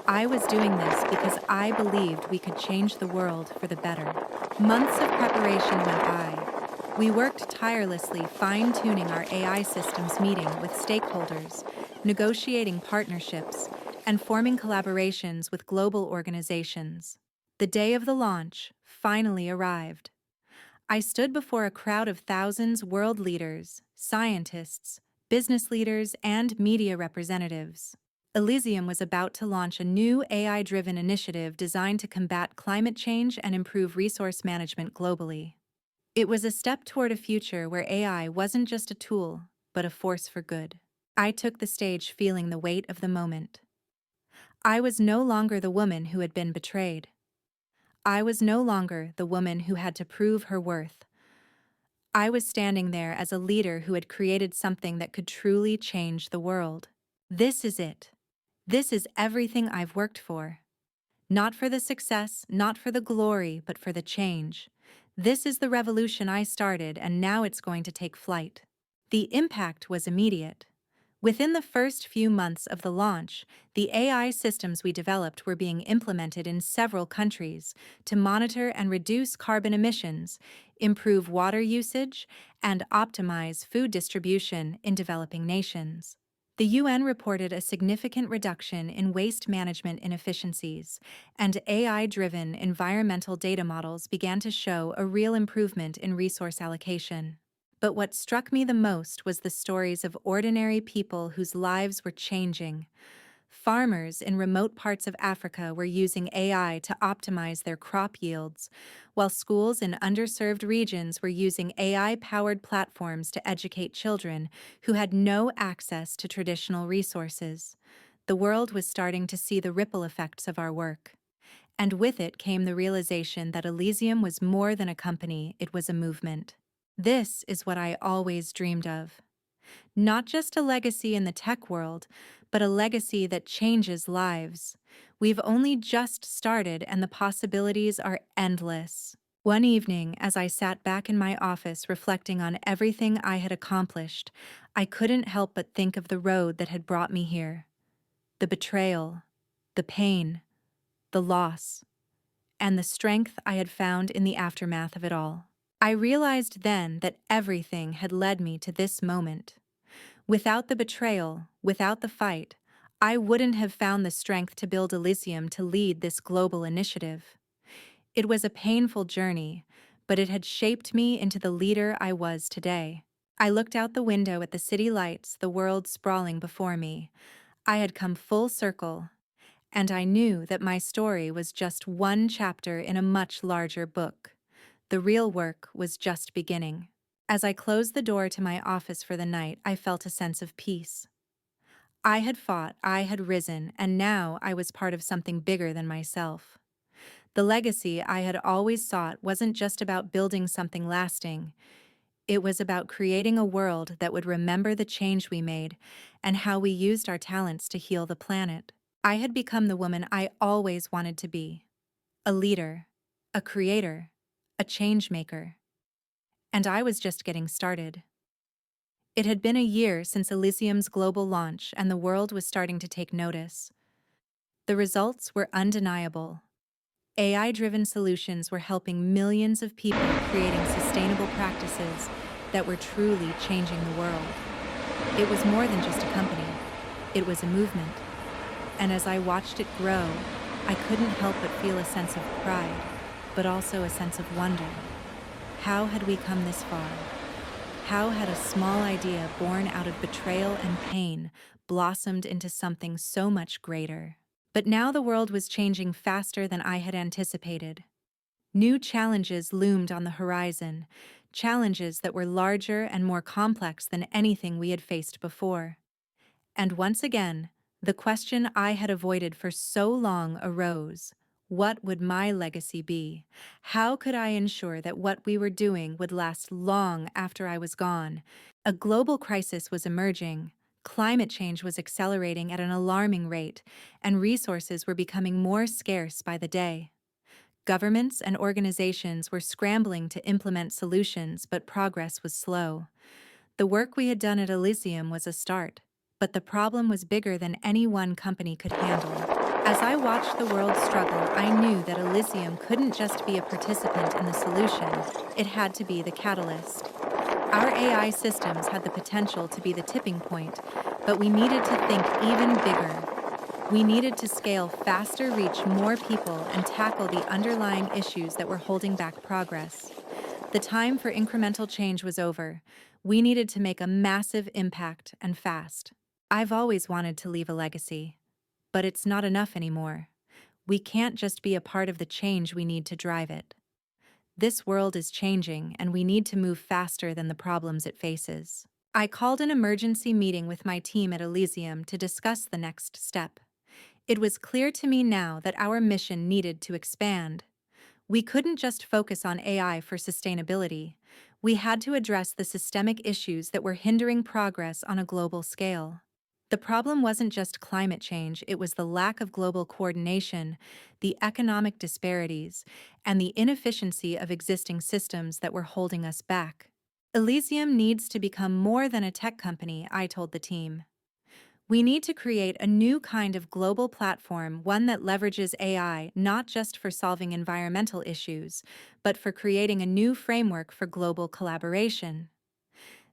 I was doing this because I believed we could change the world for the better. Months of preparation went by. We worked tirelessly, fine-tuning our AI systems, meeting with stakeholders, negotiating partnerships, and forming collaborations with global organizations. The day of the launch finally arrived. I stood before a crowd of thousands: world leaders, scientists, business leaders, and media representatives. Elysium was about to launch a new AI-driven initiative designed to combat climate change and improve resource management globally. It was a step toward a future where AI wasn't just a tool, but a force for good. I took the stage feeling the weight of the moment. I was no longer the woman who had been betrayed. I was no longer the woman who had to prove her worth. I was standing there as a leader who had created something that could truly change the world. This is it. This is everything I've worked for. Not for the success, not for the glory, but for the change. This is the revolution I started, and now it's going to take flight. The impact was immediate. Within the first few months of the launch, the AI systems we developed were being implemented in several countries to monitor and reduce carbon emissions, improve water usage, and optimize food distribution in developing nations. The UN reported a significant reduction in waste management inefficiencies, and AI-driven environmental data models began to show a real improvement in resource allocation. But what struck me the most was the stories of ordinary people whose lives were changing. Farmers in remote parts of Africa were using AI to optimize their crop yields, while schools in underserved regions were using AI-powered platforms to educate children who had no access to traditional resources. The world was starting to see the ripple effects of our work. And with it came the realization that Elysium was more than a company, it was a movement. This is what I always dreamed of. Not just a legacy in the tech world, but a legacy that changes lives. We've only just started, and the possibilities are endless. One evening, as I sat back in my office reflecting on everything I had accomplished, I couldn't help but think of the road that had brought me here. The betrayal, the pain, the loss, and the strength I had found in the aftermath of it all. I realized then that everything had led me to this moment. Without the betrayal, without the fight, I wouldn't have found the strength to build Elysium to lead this global initiative. It was a painful journey, but it had shaped me into the leader I was today. I looked out the window at the city lights, the world sprawling before me. I had come full circle, and I knew that my story was just one chapter in a much larger book. The real work was just beginning. As I closed the door to my office for the night, I felt a sense of peace. I had fought, I had risen, and now I was part of something bigger than myself. The legacy I had always sought wasn't just about building something lasting. It was about creating a world that would remember the change we made and how we used our talents to heal the planet. I had become the woman I always wanted to be. A leader, a creator, a change maker. And I was just getting started. It had been a year since Elysium's global launch, and the world was starting to take notice. The results were undeniable. AI-driven solutions were helping millions of people, creating sustainable practices that were truly changing the world. It was more than just a company. It was a movement. And as I watched it grow, I couldn't help but feel a sense of pride, but also a sense of wonder. How had we come this far? How had a small idea born out of betrayal and pain blossomed into something so much greater? But now the world was changing faster than I had anticipated. New challenges loomed on the horizon, challenges that were larger and more complex than anything we had faced before. And once again, the question I had avoided for so long arose. What would my legacy be? How could I ensure that what we were doing would last long after I was gone? A global crisis was emerging, climate change was accelerating at an alarming rate, and resources were becoming more scarce by the day. Governments and organizations were scrambling to implement solutions, but progress was slow. The work we had done at Elysium was a start, but the problem was bigger than any one company could handle. As I watched the world struggle, I knew that Elysium couldn't just be a participant in the solution, it had to be the catalyst. Our AI systems had the potential to be the tipping point, but we needed to think even bigger. We needed to scale faster, reach more people, and tackle the underlying issues that were holding back progress. The time for incremental change was over. We needed to make a massive impact, and fast. I've always wanted to leave a legacy. But it's not enough anymore. We can't just be a part of the change, we need to drive it. This world is changing, and we need to move faster than the problems it faces. I called an emergency meeting with my team at Elysium to discuss the next step. It was clear to me now that our mission needed to expand. We couldn't just focus on AI for sustainability. We had to address the systemic issues that were hindering progress on a global scale. The problem wasn't just climate change, it was the lack of global coordination, the economic disparities, and the inefficiency of existing systems that were holding us back. Elysium needs to become more than a tech company, I told the team. We need to create a new kind of global platform, one that leverages AI not just for solving environmental issues, but for creating a new framework for global collaboration.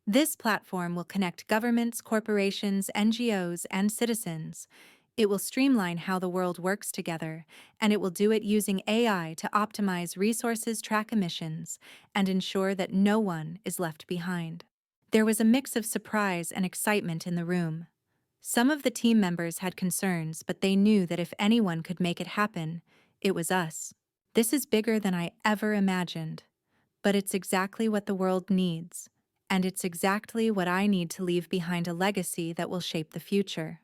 This platform will connect governments, corporations, NGOs, and citizens. It will streamline how the world works together, and it will do it using AI to optimize resources, track emissions, and ensure that no one is left behind. There was a mix of surprise and excitement in the room. Some of the team members had concerns, but they knew that if anyone could make it happen, it was us. This is bigger than I ever imagined, but it's exactly what the world needs, and it's exactly what I need to leave behind, a legacy that will shape the future.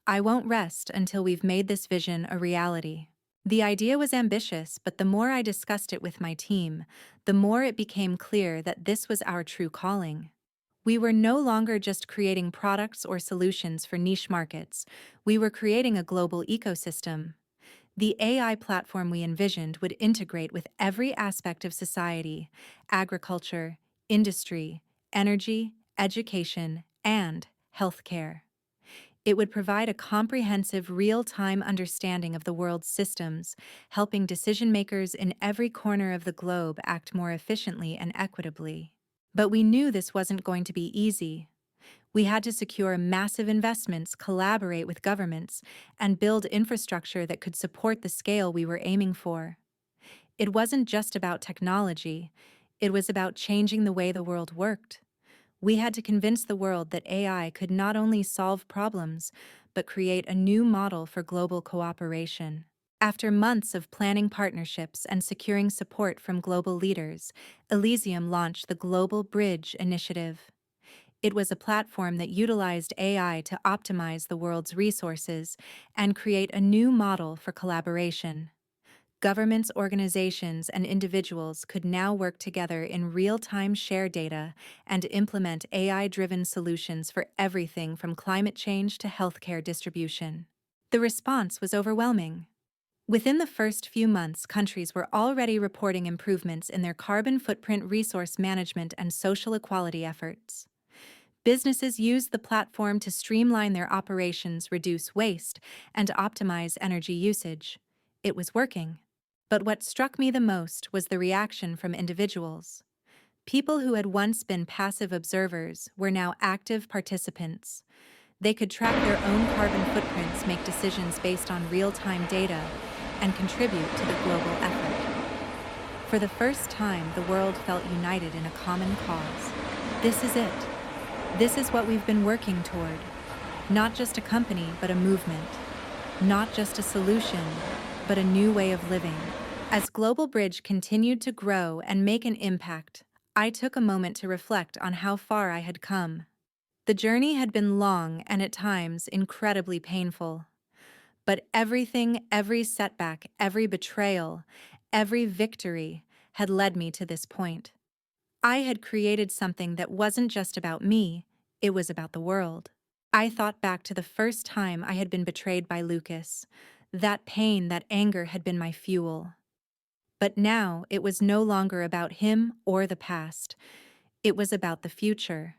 I won't rest until we've made this vision a reality. The idea was ambitious, but the more I discussed it with my team, the more it became clear that this was our true calling. We were no longer just creating products or solutions for niche markets, we were creating a global ecosystem. The AI platform we envisioned would integrate with every aspect of society: agriculture, industry, energy, education, and healthcare. It would provide a comprehensive, real-time understanding of the world's systems, helping decision-makers in every corner of the globe act more efficiently and equitably. But we knew this wasn't going to be easy. We had to secure massive investments, collaborate with governments, and build infrastructure that could support the scale we were aiming for. It wasn't just about technology, it was about changing the way the world worked. We had to convince the world that AI could not only solve problems, but create a new model for global cooperation. After months of planning partnerships and securing support from global leaders, Elysium launched the Global Bridge Initiative. It was a platform that utilized AI to optimize the world's resources and create a new model for collaboration. Governments, organizations, and individuals could now work together in real-time, share data, and implement AI-driven solutions for everything from climate change to healthcare distribution. The response was overwhelming. Within the first few months, countries were already reporting improvements in their carbon footprint, resource management, and social equality efforts. Businesses used the platform to streamline their operations, reduce waste, and optimize energy usage. It was working. But what struck me the most was the reaction from individuals. People who had once been passive observers were now active participants. They could track their own carbon footprints, make decisions based on real-time data, and contribute to the global effort. For the first time, the world felt united in a common cause. This is it. This is what we've been working toward. Not just a company, but a movement. Not just a solution, but a new way of living. As Global Bridge continued to grow and make an impact, I took a moment to reflect on how far I had come. The journey had been long and at times incredibly painful. But everything, every setback, every betrayal, every victory had led me to this point. I had created something that wasn't just about me, it was about the world. I thought back to the first time I had been betrayed by Lucas. That pain, that anger had been my fuel. But now it was no longer about him or the past. It was about the future.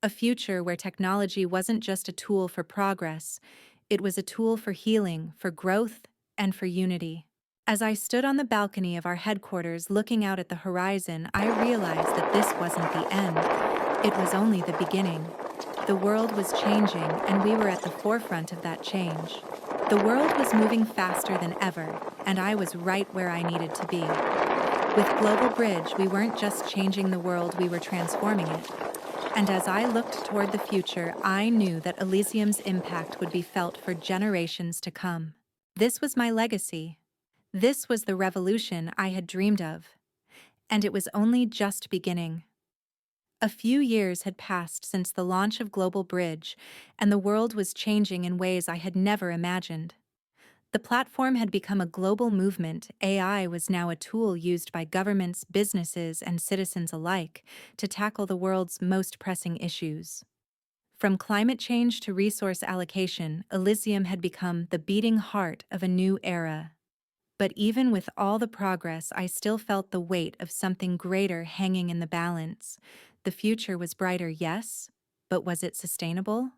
A future where technology wasn't just a tool for progress, it was a tool for healing, for growth, and for unity. As I stood on the balcony of our headquarters looking out at the horizon, I realized that this wasn't the end. It was only the beginning. The world was changing, and we were at the forefront of that change. The world was moving faster than ever, and I was right where I needed to be. With Global Bridge, we weren't just changing the world, we were transforming it. And as I looked toward the future, I knew that Elysium's impact would be felt for generations to come. This was my legacy. This was the revolution I had dreamed of. And it was only just beginning. A few years had passed since the launch of Global Bridge, and the world was changing in ways I had never imagined. The platform had become a global movement. AI was now a tool used by governments, businesses, and citizens alike to tackle the world's most pressing issues. From climate change to resource allocation, Elysium had become the beating heart of a new era. But even with all the progress, I still felt the weight of something greater hanging in the balance. The future was brighter, yes, but was it sustainable?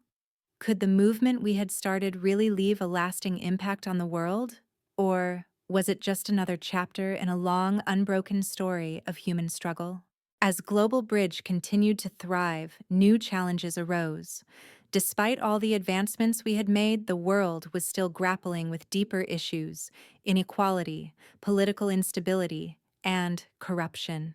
Could the movement we had started really leave a lasting impact on the world? Or was it just another chapter in a long, unbroken story of human struggle? As Global Bridge continued to thrive, new challenges arose. Despite all the advancements we had made, the world was still grappling with deeper issues: inequality, political instability, and corruption.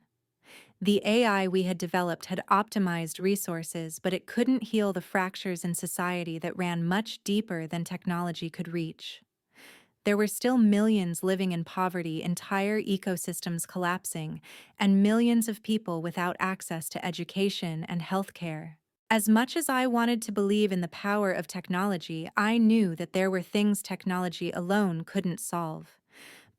The AI we had developed had optimized resources, but it couldn't heal the fractures in society that ran much deeper than technology could reach. There were still millions living in poverty, entire ecosystems collapsing, and millions of people without access to education and healthcare. As much as I wanted to believe in the power of technology, I knew that there were things technology alone couldn't solve.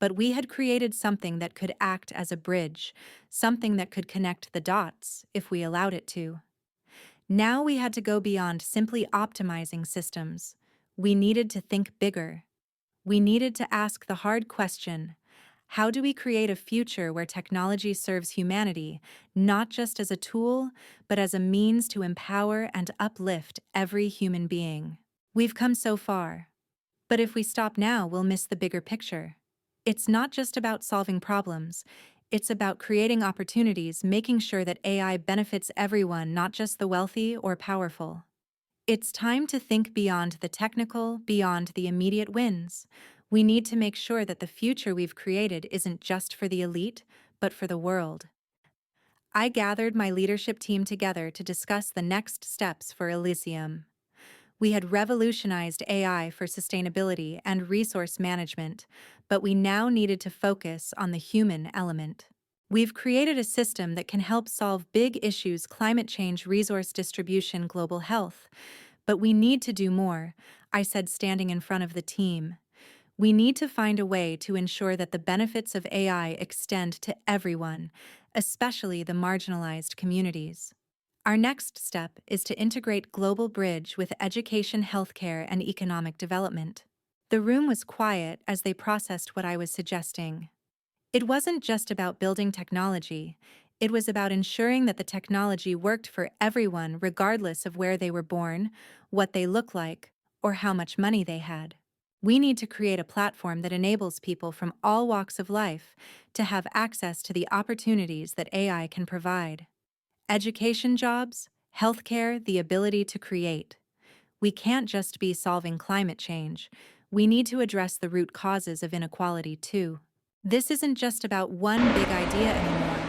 But we had created something that could act as a bridge, something that could connect the dots if we allowed it to. Now we had to go beyond simply optimizing systems. We needed to think bigger. We needed to ask the hard question: how do we create a future where technology serves humanity, not just as a tool, but as a means to empower and uplift every human being? We've come so far. But if we stop now, we'll miss the bigger picture. It's not just about solving problems. It's about creating opportunities, making sure that AI benefits everyone, not just the wealthy or powerful. It's time to think beyond the technical, beyond the immediate wins. We need to make sure that the future we've created isn't just for the elite, but for the world. I gathered my leadership team together to discuss the next steps for Elysium. We had revolutionized AI for sustainability and resource management, but we now needed to focus on the human element. We've created a system that can help solve big issues: climate change, resource distribution, global health. But we need to do more, I said, standing in front of the team. We need to find a way to ensure that the benefits of AI extend to everyone, especially the marginalized communities. Our next step is to integrate Global Bridge with education, healthcare, and economic development. The room was quiet as they processed what I was suggesting. It wasn't just about building technology. It was about ensuring that the technology worked for everyone, regardless of where they were born, what they look like, or how much money they had. We need to create a platform that enables people from all walks of life to have access to the opportunities that AI can provide. Education, jobs, healthcare, the ability to create. We can't just be solving climate change. We need to address the root causes of inequality too. This isn't just about one big idea anymore.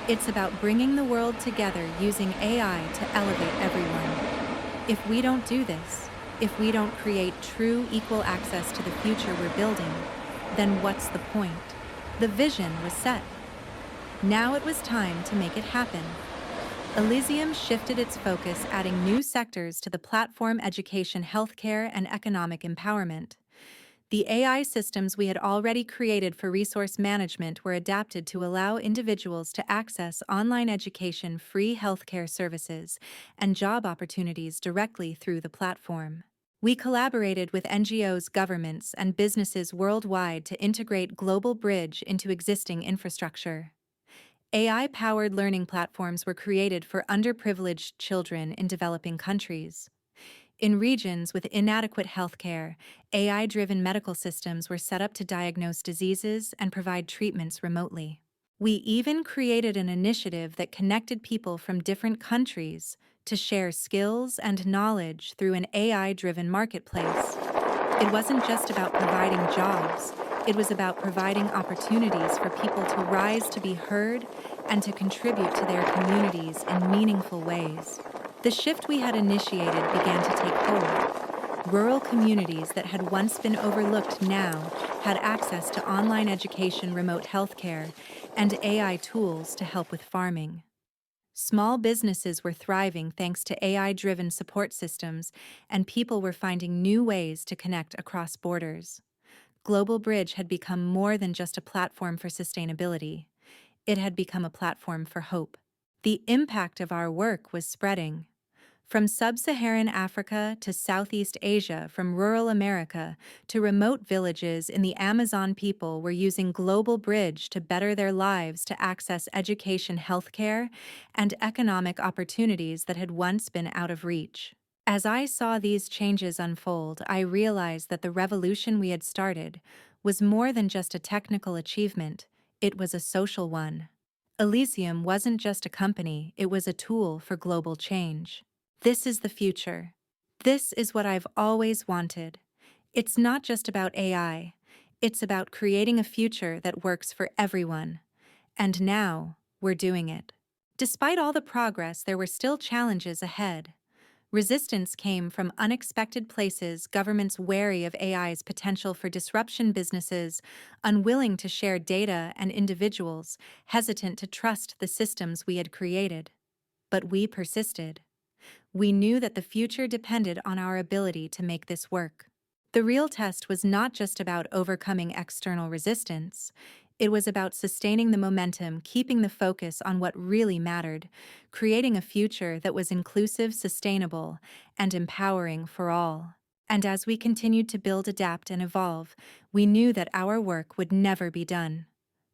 It's about bringing the world together using AI to elevate everyone. If we don't do this, if we don't create true equal access to the future we're building, then what's the point? The vision was set. Now it was time to make it happen. Elysium shifted its focus, adding new sectors to the platform: education, healthcare, and economic empowerment. The AI systems we had already created for resource management were adapted to allow individuals to access online education, free healthcare services, and job opportunities directly through the platform. We collaborated with NGOs, governments, and businesses worldwide to integrate Global Bridge into existing infrastructure. AI-powered learning platforms were created for underprivileged children in developing countries. In regions with inadequate healthcare, AI-driven medical systems were set up to diagnose diseases and provide treatments remotely. We even created an initiative that connected people from different countries to share skills and knowledge through an AI-driven marketplace. It wasn't just about providing jobs. It was about providing opportunities for people to rise, to be heard, and to contribute to their communities in meaningful ways. The shift we had initiated began to take hold. Rural communities that had once been overlooked now had access to online education, remote healthcare, and AI tools to help with farming. Small businesses were thriving thanks to AI-driven support systems, and people were finding new ways to connect across borders. Global Bridge had become more than just a platform for sustainability. It had become a platform for hope. The impact of our work was spreading. From sub-Saharan Africa to Southeast Asia, from rural America to remote villages in the Amazon, people were using Global Bridge to better their lives, to access education, healthcare, and economic opportunities that had once been out of reach. As I saw these changes unfold, I realized that the revolution we had started was more than just a technical achievement, it was a social one. Elysium wasn't just a company, it was a tool for global change. This is the future. This is what I've always wanted. It's not just about AI. It's about creating a future that works for everyone. And now, we're doing it. Despite all the progress, there were still challenges ahead. Resistance came from unexpected places, governments wary of AI's potential for disruption, businesses unwilling to share data, and individuals hesitant to trust the systems we had created. But we persisted. We knew that the future depended on our ability to make this work. The real test was not just about overcoming external resistance. It was about sustaining the momentum, keeping the focus on what really mattered, creating a future that was inclusive, sustainable, and empowering for all. And as we continued to build, adapt, and evolve, we knew that our work would never be done.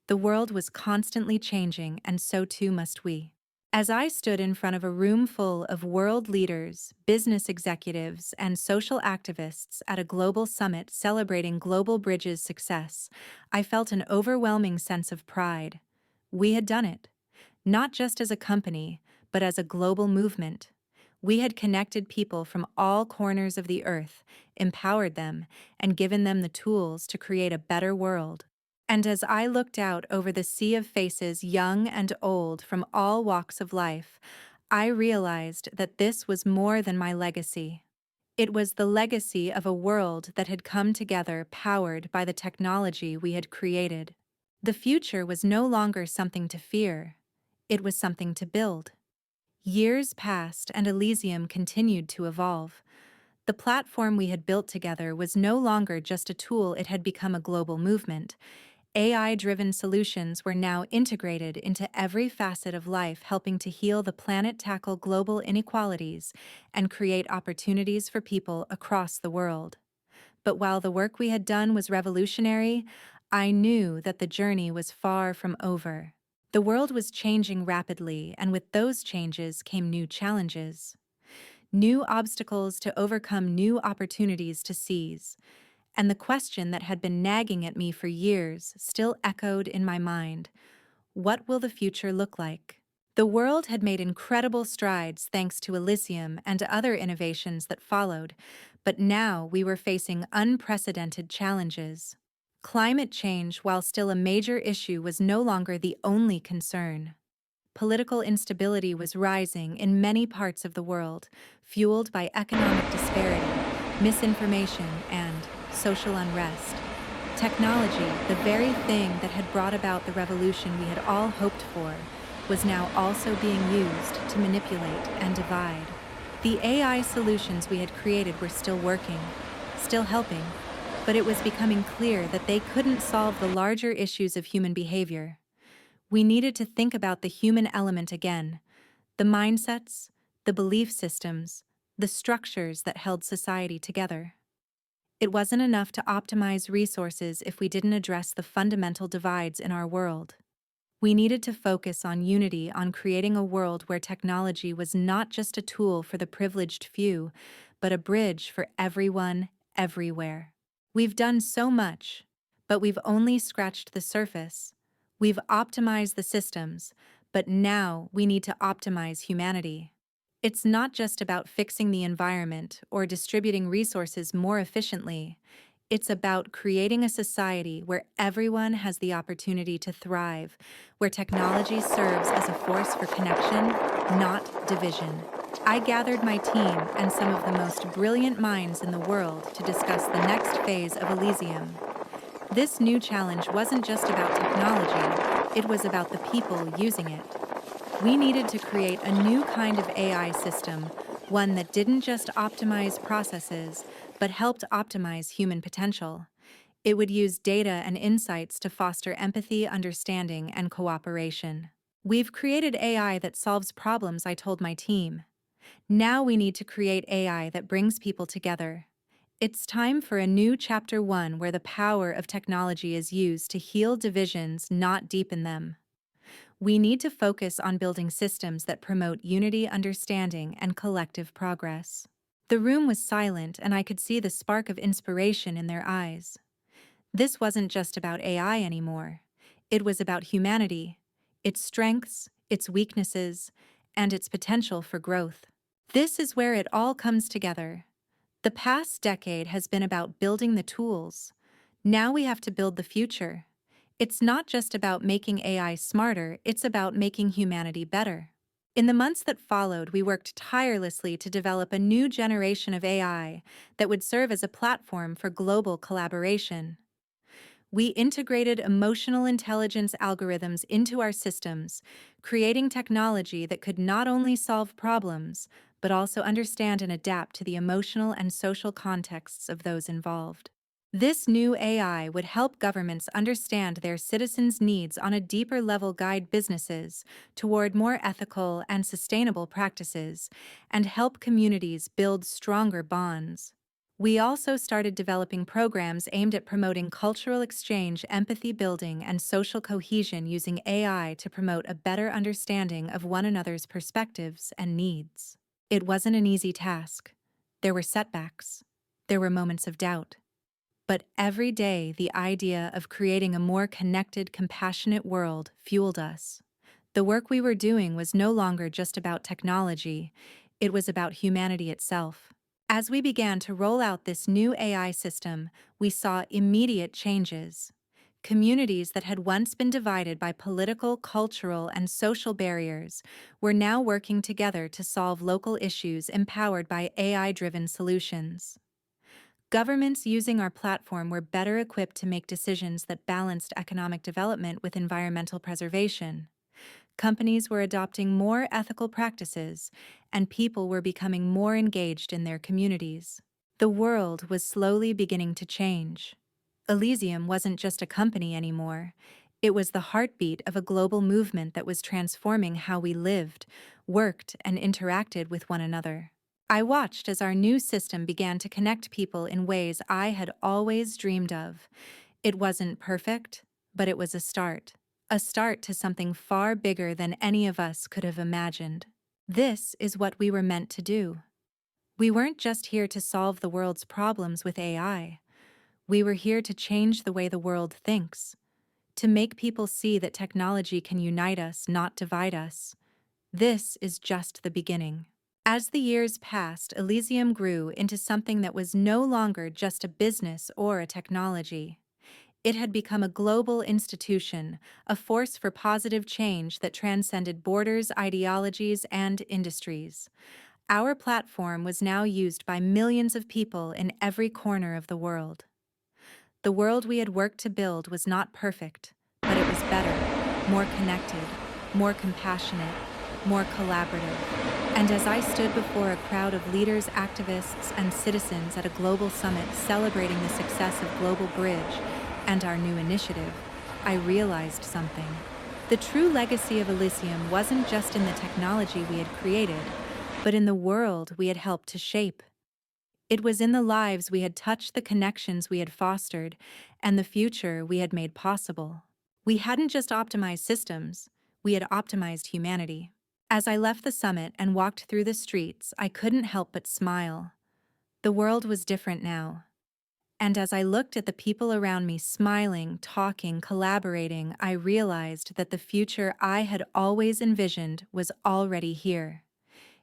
The world was constantly changing, and so too must we. As I stood in front of a room full of world leaders, business executives, and social activists at a global summit celebrating Global Bridge's success, I felt an overwhelming sense of pride. We had done it, not just as a company, but as a global movement. We had connected people from all corners of the earth, empowered them, and given them the tools to create a better world. And as I looked out over the sea of faces, young and old, from all walks of life, I realized that this was more than my legacy. It was the legacy of a world that had come together, powered by the technology we had created. The future was no longer something to fear. It was something to build. Years passed, and Elysium continued to evolve. The platform we had built together was no longer just a tool, it had become a global movement. AI-driven solutions were now integrated into every facet of life, helping to heal the planet, tackle global inequalities, and create opportunities for people across the world. But while the work we had done was revolutionary, I knew that the journey was far from over. The world was changing rapidly, and with those changes came new challenges. New obstacles to overcome, new opportunities to seize. And the question that had been nagging at me for years still echoed in my mind: what will the future look like? The world had made incredible strides thanks to Elysium and other innovations that followed, but now we were facing unprecedented challenges. Climate change, while still a major issue, was no longer the only concern. Political instability was rising in many parts of the world, fueled by economic disparity, misinformation, and social unrest. Technology, the very thing that had brought about the revolution we had all hoped for, was now also being used to manipulate and divide. The AI solutions we had created were still working, still helping, but it was becoming clear that they couldn't solve the larger issues of human behavior. We needed to think about the human element again, the mindsets, the belief systems, the structures that held society together. It wasn't enough to optimize resources if we didn't address the fundamental divides in our world. We needed to focus on unity, on creating a world where technology was not just a tool for the privileged few, but a bridge for everyone, everywhere. We've done so much, but we've only scratched the surface. We've optimized the systems, but now we need to optimize humanity. It's not just about fixing the environment or distributing resources more efficiently. It's about creating a society where everyone has the opportunity to thrive, where technology serves as a force for connection, not division. I gathered my team and some of the most brilliant minds in the world to discuss the next phase of Elysium. This new challenge wasn't just about technology, it was about the people using it. We needed to create a new kind of AI system, one that didn't just optimize processes, but helped optimize human potential. It would use data and insights to foster empathy, understanding, and cooperation. We've created AI that solves problems, I told my team. Now we need to create AI that brings people together. It's time for a new chapter one where the power of technology is used to heal divisions, not deepen them. We need to focus on building systems that promote unity, understanding, and collective progress. The room was silent, and I could see the spark of inspiration in their eyes. This wasn't just about AI anymore. It was about humanity, its strengths, its weaknesses, and its potential for growth. This is where it all comes together. The past decade has been about building the tools. Now we have to build the future. It's not just about making AI smarter, it's about making humanity better. In the months that followed, we worked tirelessly to develop a new generation of AI that would serve as a platform for global collaboration. We integrated emotional intelligence algorithms into our systems, creating technology that could not only solve problems, but also understand and adapt to the emotional and social contexts of those involved. This new AI would help governments understand their citizens' needs on a deeper level, guide businesses toward more ethical and sustainable practices, and help communities build stronger bonds. We also started developing programs aimed at promoting cultural exchange, empathy building, and social cohesion using AI to promote a better understanding of one another's perspectives and needs. It wasn't an easy task. There were setbacks. There were moments of doubt. But every day, the idea of creating a more connected, compassionate world fueled us. The work we were doing was no longer just about technology, it was about humanity itself. As we began to roll out this new AI system, we saw immediate changes. Communities that had once been divided by political, cultural, and social barriers were now working together to solve local issues empowered by AI-driven solutions. Governments using our platform were better equipped to make decisions that balanced economic development with environmental preservation. Companies were adopting more ethical practices, and people were becoming more engaged in their communities. The world was slowly beginning to change. Elysium wasn't just a company anymore. It was the heartbeat of a global movement that was transforming how we lived, worked, and interacted with one another. I watched as our new system began to connect people in ways I had always dreamed of. It wasn't perfect, but it was a start. A start to something far bigger than any of us could have imagined. This is what we were meant to do. We weren't just here to solve the world's problems with AI. We were here to change the way the world thinks, to make people see that technology can unite us, not divide us. This is just the beginning. As the years passed, Elysium grew into something that was no longer just a business or a technology. It had become a global institution, a force for positive change that transcended borders, ideologies, and industries. Our platform was now used by millions of people in every corner of the world. The world we had worked to build was not perfect, but it was better, more connected, more compassionate, more collaborative. And as I stood before a crowd of leaders, activists, and citizens at a global summit celebrating the success of Global Bridge and our new initiative, I realized something. The true legacy of Elysium wasn't just in the technology we had created, but in the world we had helped to shape. It was in the lives we had touched, the connections we had fostered, and the future we had made possible. We hadn't just optimized systems, we had optimized humanity. As I left the summit and walked through the streets, I couldn't help but smile. The world was different now. And as I looked at the people around me smiling, talking, collaborating, I realized that the future I had always envisioned was already here.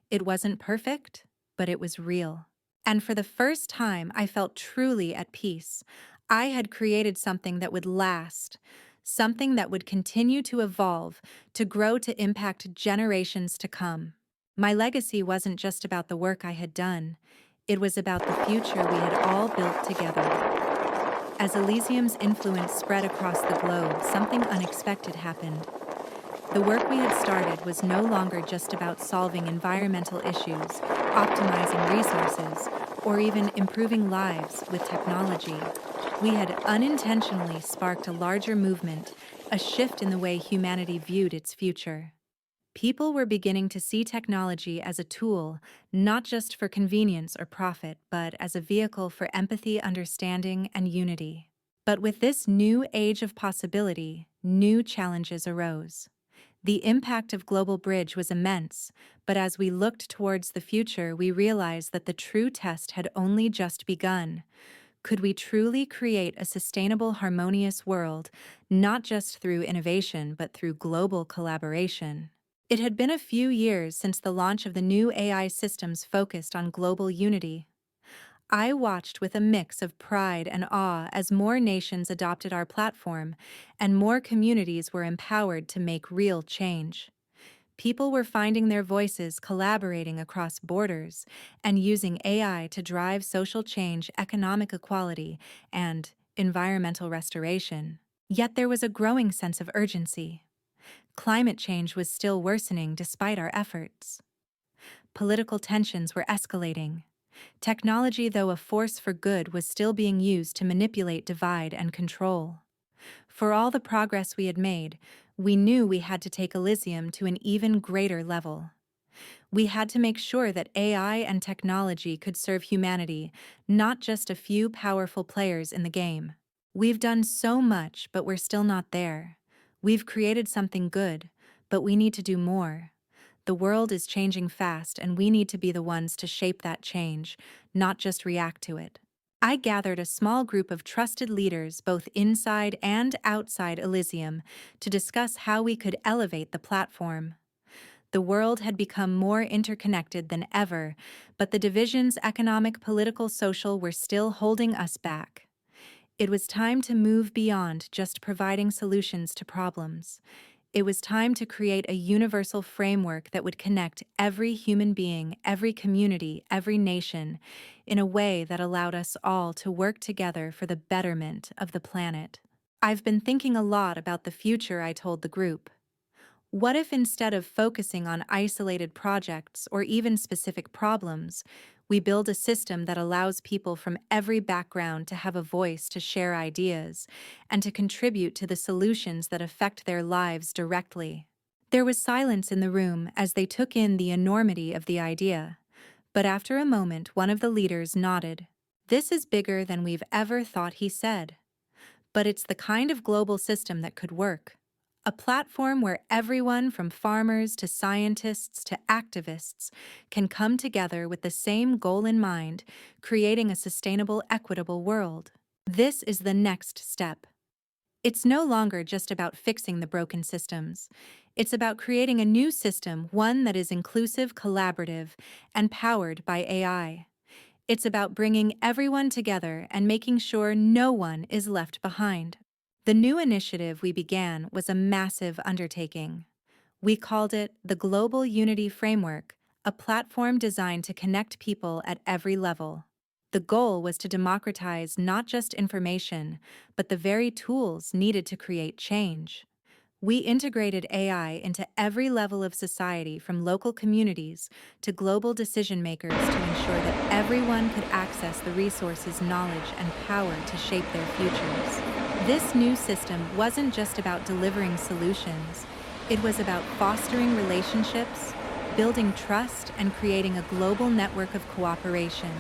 It wasn't perfect, but it was real. And for the first time, I felt truly at peace. I had created something that would last, something that would continue to evolve, to grow, to impact generations to come. My legacy wasn't just about the work I had done, it was about the future we had all built together. As Elysium's influence spread across the globe, something unexpected happened. The work we had started was no longer just about solving environmental issues, optimizing resources, or even improving lives with technology. We had unintentionally sparked a larger movement, a shift in the way humanity viewed its future. People were beginning to see technology as a tool, not just for convenience or profit, but as a vehicle for empathy, understanding, and unity. But with this new age of possibility, new challenges arose. The impact of Global Bridge was immense, but as we looked towards the future, we realized that the true test had only just begun. Could we truly create a sustainable, harmonious world, not just through innovation, but through global collaboration? It had been a few years since the launch of the new AI systems focused on global unity. I watched with a mix of pride and awe as more nations adopted our platform and more communities were empowered to make real change. People were finding their voices, collaborating across borders, and using AI to drive social change, economic equality, and environmental restoration. Yet there was a growing sense of urgency. Climate change was still worsening despite our efforts. Political tensions were escalating. Technology, though a force for good, was still being used to manipulate, divide, and control. For all the progress we had made, we knew we had to take Elysium to an even greater level. We had to make sure that AI and technology could serve humanity, not just a few powerful players in the game. We've done so much, but we're still not there. We've created something good, but we need to do more. The world is changing fast, and we need to be the ones to shape that change, not just react to it. I gathered a small group of trusted leaders, both inside and outside Elysium, to discuss how we could elevate the platform. The world had become more interconnected than ever, but the divisions, economic, political, social, were still holding us back. It was time to move beyond just providing solutions to problems. It was time to create a universal framework that would connect every human being, every community, every nation, in a way that allowed us all to work together for the betterment of the planet. I've been thinking a lot about the future, I told the group. What if instead of focusing on isolated projects or even specific problems, we build a system that allows people from every background to have a voice, to share ideas, and to contribute to the solutions that affect their lives directly? There was silence in the room as they took in the enormity of the idea. But after a moment, one of the leaders nodded. "This is bigger than we've ever thought," he said. "But it's the kind of global system that could work. A platform where everyone from farmers to scientists to activists can come together with the same goal in mind, creating a sustainable, equitable world." This is the next step. It's no longer just about fixing the broken systems. It's about creating a new system, one that is inclusive, collaborative, and powered by AI. It's about bringing everyone together and making sure no one is left behind. The new initiative we began was a massive undertaking. We called it the Global Unity Framework, a platform designed to connect people at every level. The goal was to democratize not just information, but the very tools needed to create change. We integrated AI into every level of society, from local communities to global decision makers, to ensure that everyone could access the resources, knowledge, and power to shape their futures. This new system wasn't just about delivering solutions, it was about fostering relationships, building trust, and creating a global network of cooperation.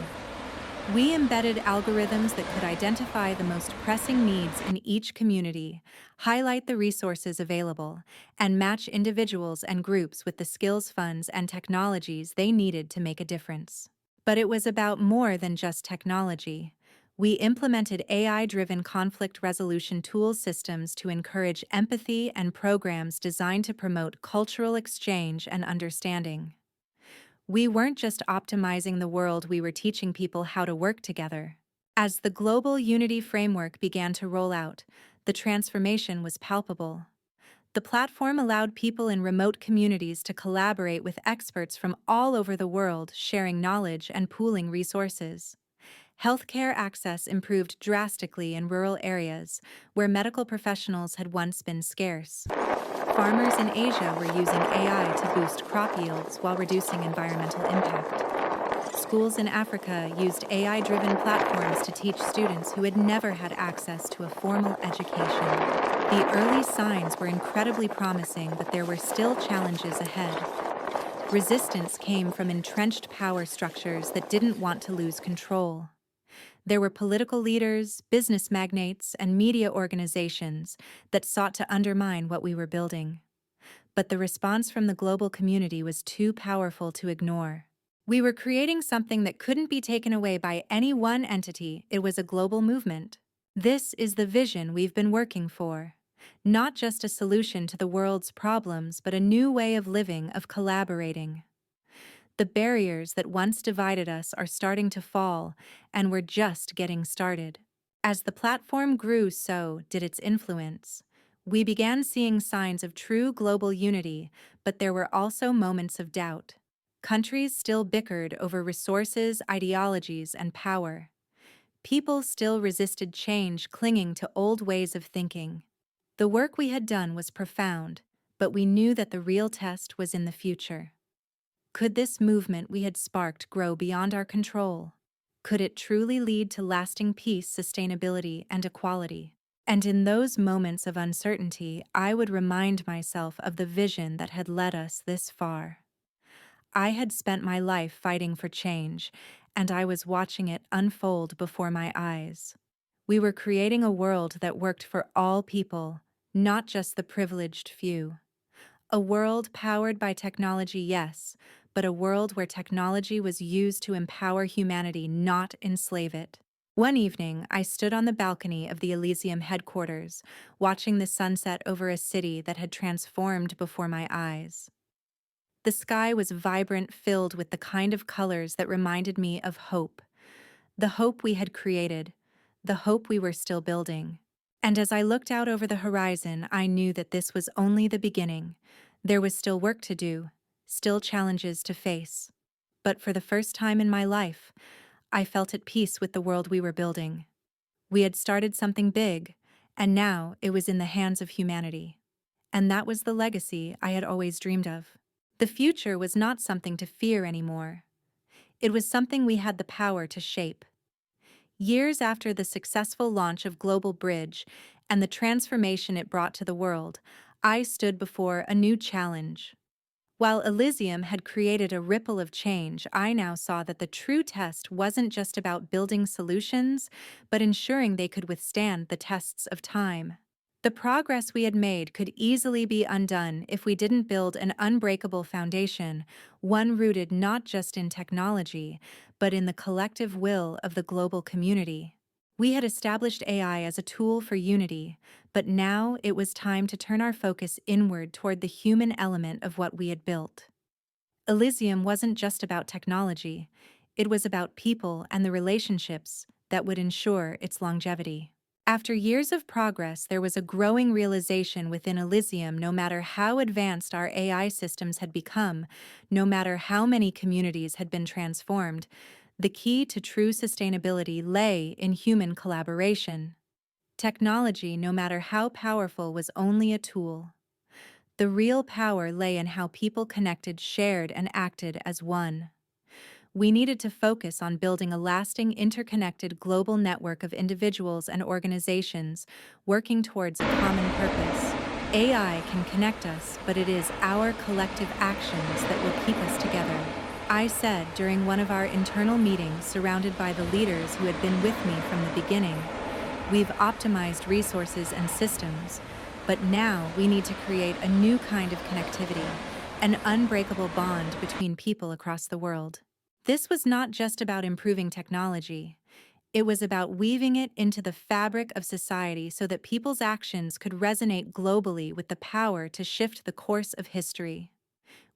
We embedded algorithms that could identify the most pressing needs in each community, highlight the resources available, and match individuals and groups with the skills, funds, and technologies they needed to make a difference. But it was about more than just technology. We implemented AI-driven conflict resolution tool systems to encourage empathy and programs designed to promote cultural exchange and understanding. We weren't just optimizing the world, we were teaching people how to work together. As the Global Unity Framework began to roll out, the transformation was palpable. The platform allowed people in remote communities to collaborate with experts from all over the world, sharing knowledge and pooling resources. Healthcare access improved drastically in rural areas where medical professionals had once been scarce. Farmers in Asia were using AI to boost crop yields while reducing environmental impact. Schools in Africa used AI-driven platforms to teach students who had never had access to a formal education. The early signs were incredibly promising, but there were still challenges ahead. Resistance came from entrenched power structures that didn't want to lose control. There were political leaders, business magnates, and media organizations that sought to undermine what we were building. But the response from the global community was too powerful to ignore. We were creating something that couldn't be taken away by any one entity. It was a global movement. This is the vision we've been working for. Not just a solution to the world's problems, but a new way of living, of collaborating. The barriers that once divided us are starting to fall, and we're just getting started. As the platform grew, so did its influence. We began seeing signs of true global unity, but there were also moments of doubt. Countries still bickered over resources, ideologies, and power. People still resisted change, clinging to old ways of thinking. The work we had done was profound, but we knew that the real test was in the future. Could this movement we had sparked grow beyond our control? Could it truly lead to lasting peace, sustainability, and equality? And in those moments of uncertainty, I would remind myself of the vision that had led us this far. I had spent my life fighting for change, and I was watching it unfold before my eyes. We were creating a world that worked for all people, not just the privileged few. A world powered by technology, yes, but a world where technology was used to empower humanity, not enslave it. One evening, I stood on the balcony of the Elysium headquarters, watching the sunset over a city that had transformed before my eyes. The sky was vibrant, filled with the kind of colors that reminded me of hope. The hope we had created, the hope we were still building. And as I looked out over the horizon, I knew that this was only the beginning. There was still work to do, still challenges to face. But for the first time in my life, I felt at peace with the world we were building. We had started something big, and now it was in the hands of humanity. And that was the legacy I had always dreamed of. The future was not something to fear anymore. It was something we had the power to shape. Years after the successful launch of Global Bridge and the transformation it brought to the world, I stood before a new challenge. While Elysium had created a ripple of change, I now saw that the true test wasn't just about building solutions, but ensuring they could withstand the tests of time. The progress we had made could easily be undone if we didn't build an unbreakable foundation, one rooted not just in technology, but in the collective will of the global community. We had established AI as a tool for unity, but now it was time to turn our focus inward toward the human element of what we had built. Elysium wasn't just about technology, it was about people and the relationships that would ensure its longevity. After years of progress, there was a growing realization within Elysium: no matter how advanced our AI systems had become, no matter how many communities had been transformed, the key to true sustainability lay in human collaboration. Technology, no matter how powerful, was only a tool. The real power lay in how people connected, shared, and acted as one. We needed to focus on building a lasting, interconnected global network of individuals and organizations working towards a common purpose. AI can connect us, but it is our collective actions that will keep us together. I said during one of our internal meetings, surrounded by the leaders who had been with me from the beginning. We've optimized resources and systems, but now we need to create a new kind of connectivity, an unbreakable bond between people across the world. This was not just about improving technology. It was about weaving it into the fabric of society so that people's actions could resonate globally with the power to shift the course of history.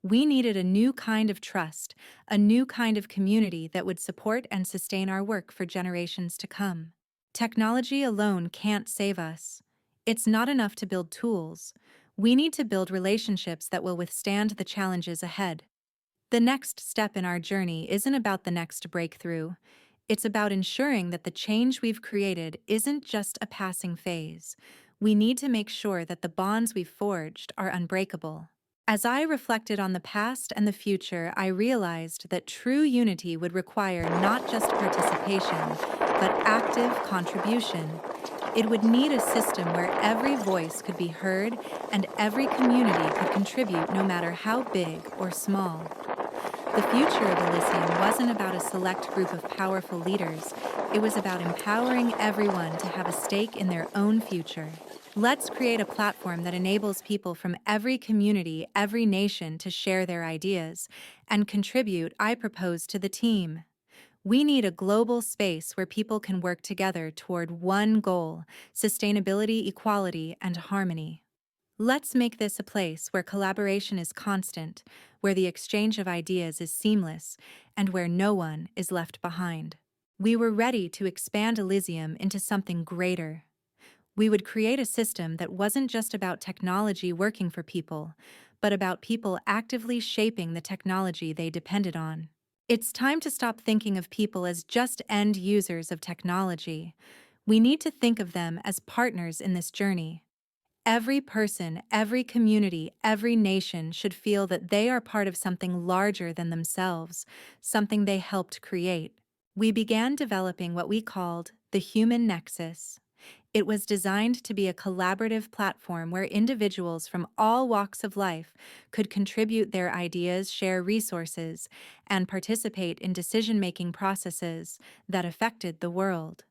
We needed a new kind of trust, a new kind of community that would support and sustain our work for generations to come. Technology alone can't save us. It's not enough to build tools. We need to build relationships that will withstand the challenges ahead. The next step in our journey isn't about the next breakthrough. It's about ensuring that the change we've created isn't just a passing phase. We need to make sure that the bonds we've forged are unbreakable. As I reflected on the past and the future, I realized that true unity would require not just participation, but active contribution. It would need a system where every voice could be heard and every community could contribute no matter how big or small. The future of Elysium wasn't about a select group of powerful leaders, it was about empowering everyone to have a stake in their own future. Let's create a platform that enables people from every community, every nation to share their ideas and contribute, I propose, to the team. We need a global space where people can work together toward one goal: sustainability, equality, and harmony. Let's make this a place where collaboration is constant, where the exchange of ideas is seamless, and where no one is left behind. We were ready to expand Elysium into something greater. We would create a system that wasn't just about technology working for people, but about people actively shaping the technology they depended on. It's time to stop thinking of people as just end users of technology. We need to think of them as partners in this journey. Every person, every community, every nation should feel that they are part of something larger than themselves, something they helped create. We began developing what we called the Human Nexus. It was designed to be a collaborative platform where individuals from all walks of life could contribute their ideas, share resources, and participate in decision-making processes that affected the world.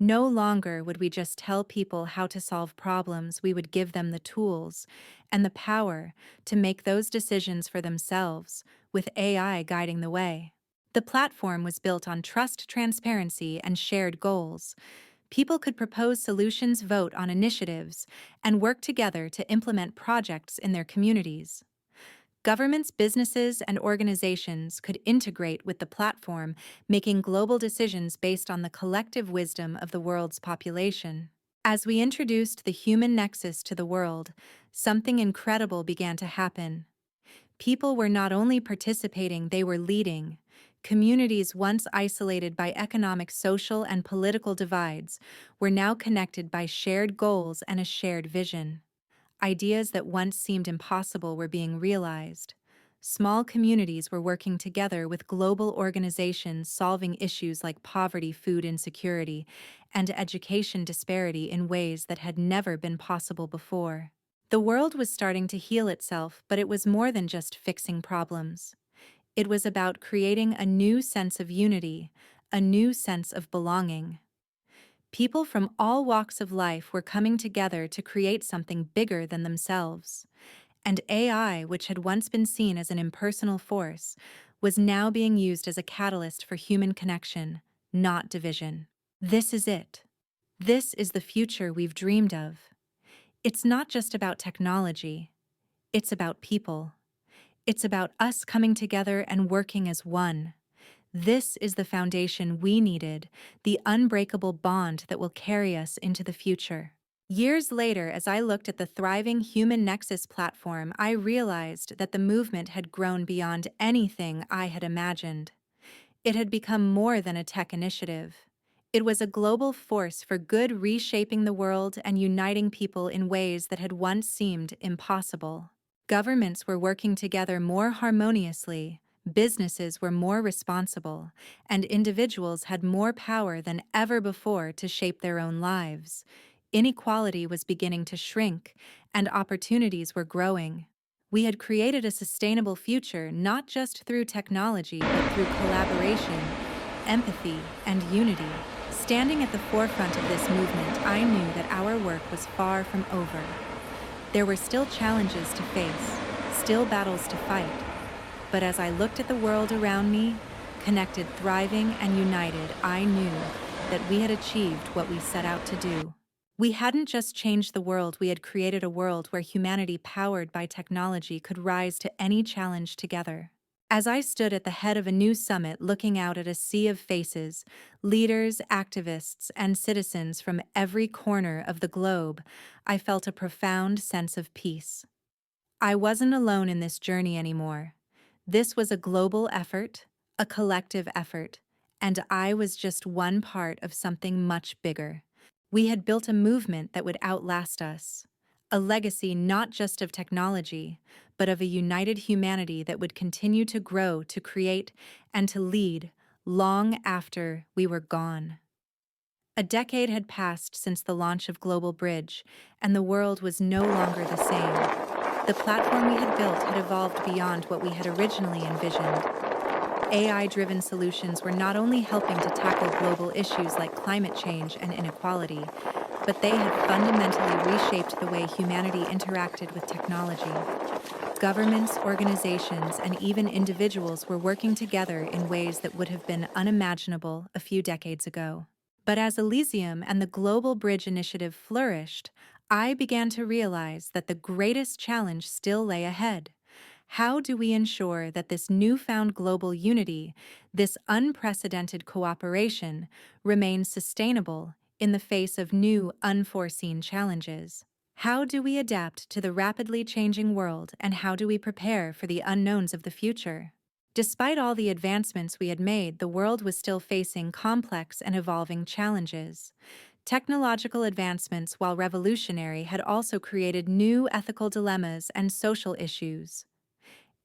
No longer would we just tell people how to solve problems, we would give them the tools and the power to make those decisions for themselves, with AI guiding the way. The platform was built on trust, transparency, and shared goals. People could propose solutions, vote on initiatives, and work together to implement projects in their communities. Governments, businesses, and organizations could integrate with the platform, making global decisions based on the collective wisdom of the world's population. As we introduced the human nexus to the world, something incredible began to happen. People were not only participating, they were leading. Communities once isolated by economic, social, and political divides were now connected by shared goals and a shared vision. Ideas that once seemed impossible were being realized. Small communities were working together with global organizations, solving issues like poverty, food insecurity, and education disparity in ways that had never been possible before. The world was starting to heal itself, but it was more than just fixing problems. It was about creating a new sense of unity, a new sense of belonging. People from all walks of life were coming together to create something bigger than themselves. And AI, which had once been seen as an impersonal force, was now being used as a catalyst for human connection, not division. This is it. This is the future we've dreamed of. It's not just about technology. It's about people. It's about us coming together and working as one. This is the foundation we needed, the unbreakable bond that will carry us into the future. Years later, as I looked at the thriving Human Nexus platform, I realized that the movement had grown beyond anything I had imagined. It had become more than a tech initiative. It was a global force for good, reshaping the world and uniting people in ways that had once seemed impossible. Governments were working together more harmoniously, businesses were more responsible, and individuals had more power than ever before to shape their own lives. Inequality was beginning to shrink, and opportunities were growing. We had created a sustainable future not just through technology, but through collaboration, empathy, and unity. Standing at the forefront of this movement, I knew that our work was far from over. There were still challenges to face, still battles to fight. But as I looked at the world around me, connected, thriving, and united, I knew that we had achieved what we set out to do. We hadn't just changed the world, we had created a world where humanity, powered by technology, could rise to any challenge together. As I stood at the head of a new summit looking out at a sea of faces, leaders, activists, and citizens from every corner of the globe, I felt a profound sense of peace. I wasn't alone in this journey anymore. This was a global effort, a collective effort, and I was just one part of something much bigger. We had built a movement that would outlast us, a legacy not just of technology, but of a united humanity that would continue to grow, to create, and to lead long after we were gone. A decade had passed since the launch of Global Bridge, and the world was no longer the same. The platform we had built had evolved beyond what we had originally envisioned. AI-driven solutions were not only helping to tackle global issues like climate change and inequality, but they had fundamentally reshaped the way humanity interacted with technology. Governments, organizations, and even individuals were working together in ways that would have been unimaginable a few decades ago. But as Elysium and the Global Bridge Initiative flourished, I began to realize that the greatest challenge still lay ahead. How do we ensure that this newfound global unity, this unprecedented cooperation, remains sustainable in the face of new, unforeseen challenges? How do we adapt to the rapidly changing world, and how do we prepare for the unknowns of the future? Despite all the advancements we had made, the world was still facing complex and evolving challenges. Technological advancements, while revolutionary, had also created new ethical dilemmas and social issues.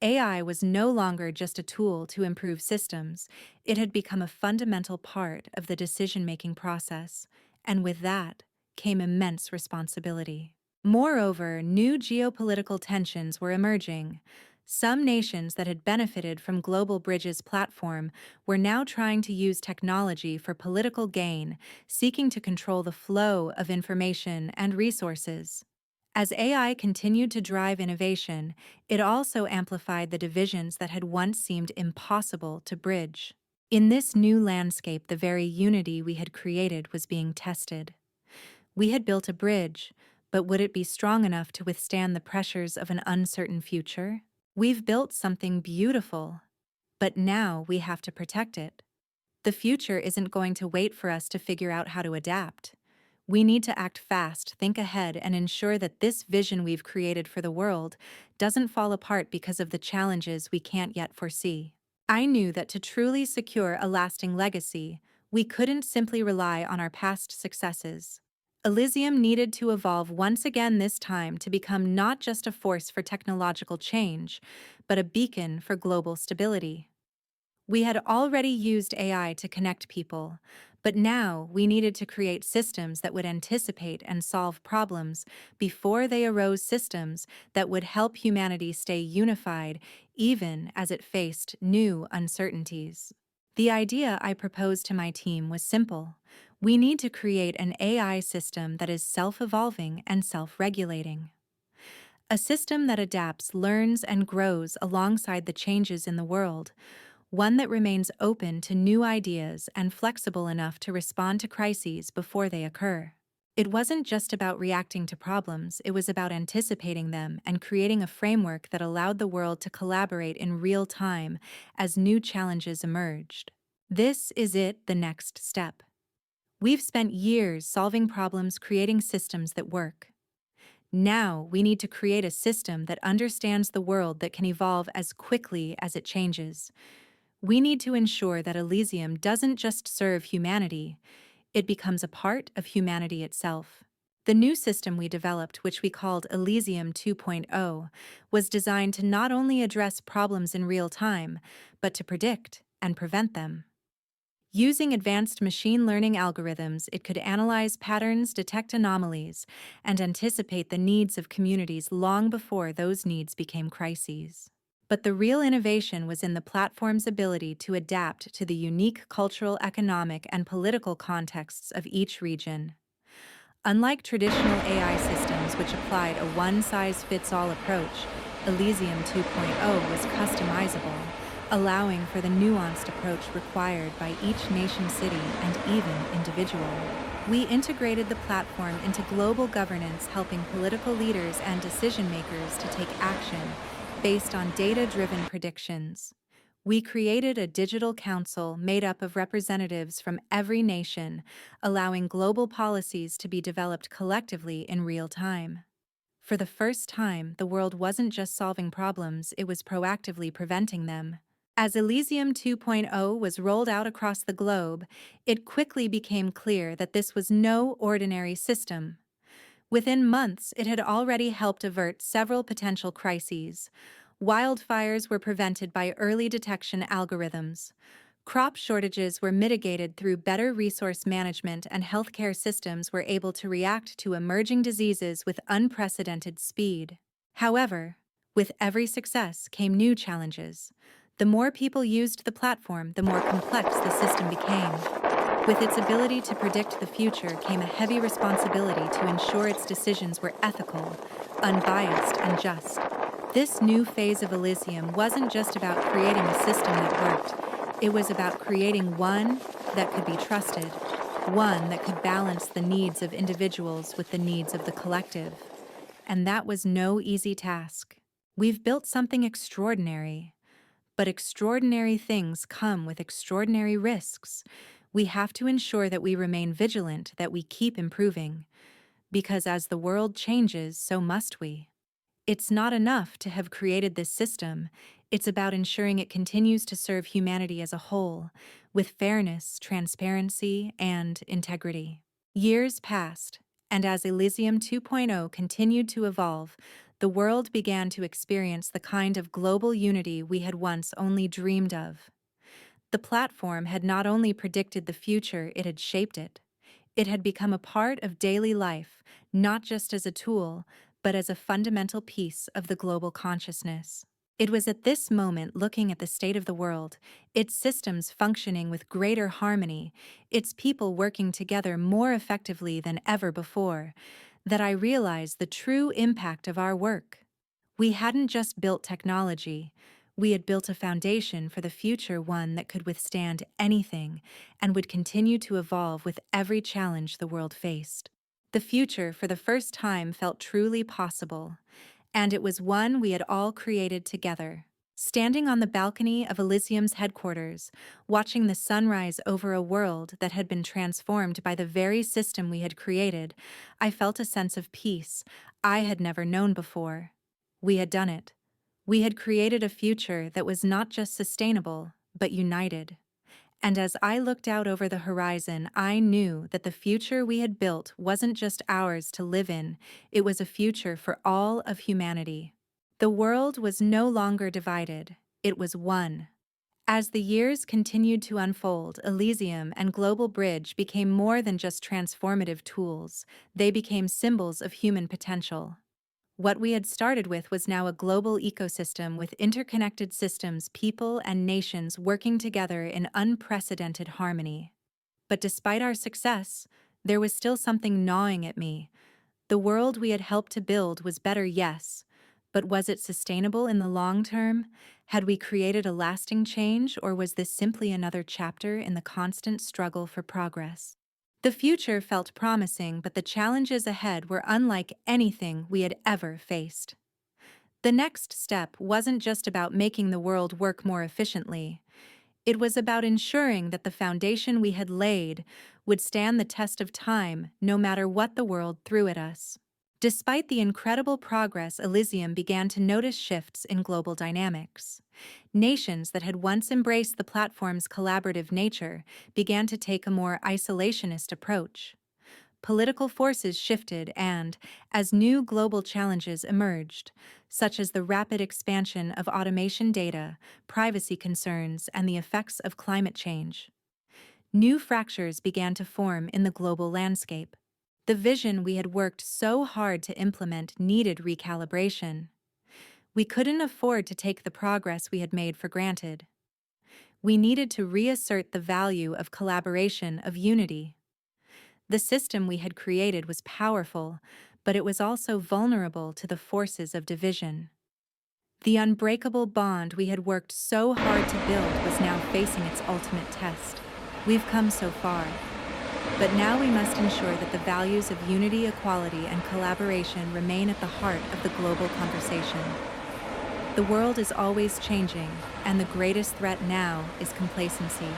AI was no longer just a tool to improve systems, it had become a fundamental part of the decision-making process, and with that came immense responsibility. Moreover, new geopolitical tensions were emerging. Some nations that had benefited from Global Bridge's platform were now trying to use technology for political gain, seeking to control the flow of information and resources. As AI continued to drive innovation, it also amplified the divisions that had once seemed impossible to bridge. In this new landscape, the very unity we had created was being tested. We had built a bridge, but would it be strong enough to withstand the pressures of an uncertain future? We've built something beautiful, but now we have to protect it. The future isn't going to wait for us to figure out how to adapt. We need to act fast, think ahead, and ensure that this vision we've created for the world doesn't fall apart because of the challenges we can't yet foresee. I knew that to truly secure a lasting legacy, we couldn't simply rely on our past successes. Elysium needed to evolve once again, this time to become not just a force for technological change, but a beacon for global stability. We had already used AI to connect people, but now we needed to create systems that would anticipate and solve problems before they arose, systems that would help humanity stay unified even as it faced new uncertainties. The idea I proposed to my team was simple. We need to create an AI system that is self-evolving and self-regulating. A system that adapts, learns, and grows alongside the changes in the world, one that remains open to new ideas and flexible enough to respond to crises before they occur. It wasn't just about reacting to problems, it was about anticipating them and creating a framework that allowed the world to collaborate in real time as new challenges emerged. This is it, the next step. We've spent years solving problems, creating systems that work. Now we need to create a system that understands the world, that can evolve as quickly as it changes. We need to ensure that Elysium doesn't just serve humanity, it becomes a part of humanity itself. The new system we developed, which we called Elysium 2.0, was designed to not only address problems in real time, but to predict and prevent them. Using advanced machine learning algorithms, it could analyze patterns, detect anomalies, and anticipate the needs of communities long before those needs became crises. But the real innovation was in the platform's ability to adapt to the unique cultural, economic, and political contexts of each region. Unlike traditional AI systems, which applied a one-size-fits-all approach, Elysium 2.0 was customizable, allowing for the nuanced approach required by each nation, city, and even individual. We integrated the platform into global governance, helping political leaders and decision-makers to take action based on data-driven predictions. We created a digital council made up of representatives from every nation, allowing global policies to be developed collectively in real time. For the first time, the world wasn't just solving problems, it was proactively preventing them. As Elysium 2.0 was rolled out across the globe, it quickly became clear that this was no ordinary system. Within months, it had already helped avert several potential crises. Wildfires were prevented by early detection algorithms. Crop shortages were mitigated through better resource management, and healthcare systems were able to react to emerging diseases with unprecedented speed. However, with every success came new challenges. The more people used the platform, the more complex the system became. With its ability to predict the future came a heavy responsibility to ensure its decisions were ethical, unbiased, and just. This new phase of Elysium wasn't just about creating a system that worked, it was about creating one that could be trusted, one that could balance the needs of individuals with the needs of the collective. And that was no easy task. We've built something extraordinary. But extraordinary things come with extraordinary risks. We have to ensure that we remain vigilant, that we keep improving. Because as the world changes, so must we. It's not enough to have created this system. It's about ensuring it continues to serve humanity as a whole, with fairness, transparency, and integrity. Years passed, and as Elysium 2.0 continued to evolve, the world began to experience the kind of global unity we had once only dreamed of. The platform had not only predicted the future, it had shaped it. It had become a part of daily life, not just as a tool, but as a fundamental piece of the global consciousness. It was at this moment, looking at the state of the world, its systems functioning with greater harmony, its people working together more effectively than ever before, that I realized the true impact of our work. We hadn't just built technology, we had built a foundation for the future, one that could withstand anything and would continue to evolve with every challenge the world faced. The future, for the first time, felt truly possible, and it was one we had all created together. Standing on the balcony of Elysium's headquarters, watching the sunrise over a world that had been transformed by the very system we had created, I felt a sense of peace I had never known before. We had done it. We had created a future that was not just sustainable, but united. And as I looked out over the horizon, I knew that the future we had built wasn't just ours to live in, it was a future for all of humanity. The world was no longer divided, it was one. As the years continued to unfold, Elysium and Global Bridge became more than just transformative tools, they became symbols of human potential. What we had started with was now a global ecosystem with interconnected systems, people, and nations working together in unprecedented harmony. But despite our success, there was still something gnawing at me. The world we had helped to build was better, yes, but was it sustainable in the long term? Had we created a lasting change, or was this simply another chapter in the constant struggle for progress? The future felt promising, but the challenges ahead were unlike anything we had ever faced. The next step wasn't just about making the world work more efficiently. It was about ensuring that the foundation we had laid would stand the test of time, no matter what the world threw at us. Despite the incredible progress, Elysium began to notice shifts in global dynamics. Nations that had once embraced the platform's collaborative nature began to take a more isolationist approach. Political forces shifted and, as new global challenges emerged, such as the rapid expansion of automation data, privacy concerns, and the effects of climate change, new fractures began to form in the global landscape. The vision we had worked so hard to implement needed recalibration. We couldn't afford to take the progress we had made for granted. We needed to reassert the value of collaboration, of unity. The system we had created was powerful, but it was also vulnerable to the forces of division. The unbreakable bond we had worked so hard to build was now facing its ultimate test. We've come so far. But now we must ensure that the values of unity, equality, and collaboration remain at the heart of the global conversation. The world is always changing, and the greatest threat now is complacency.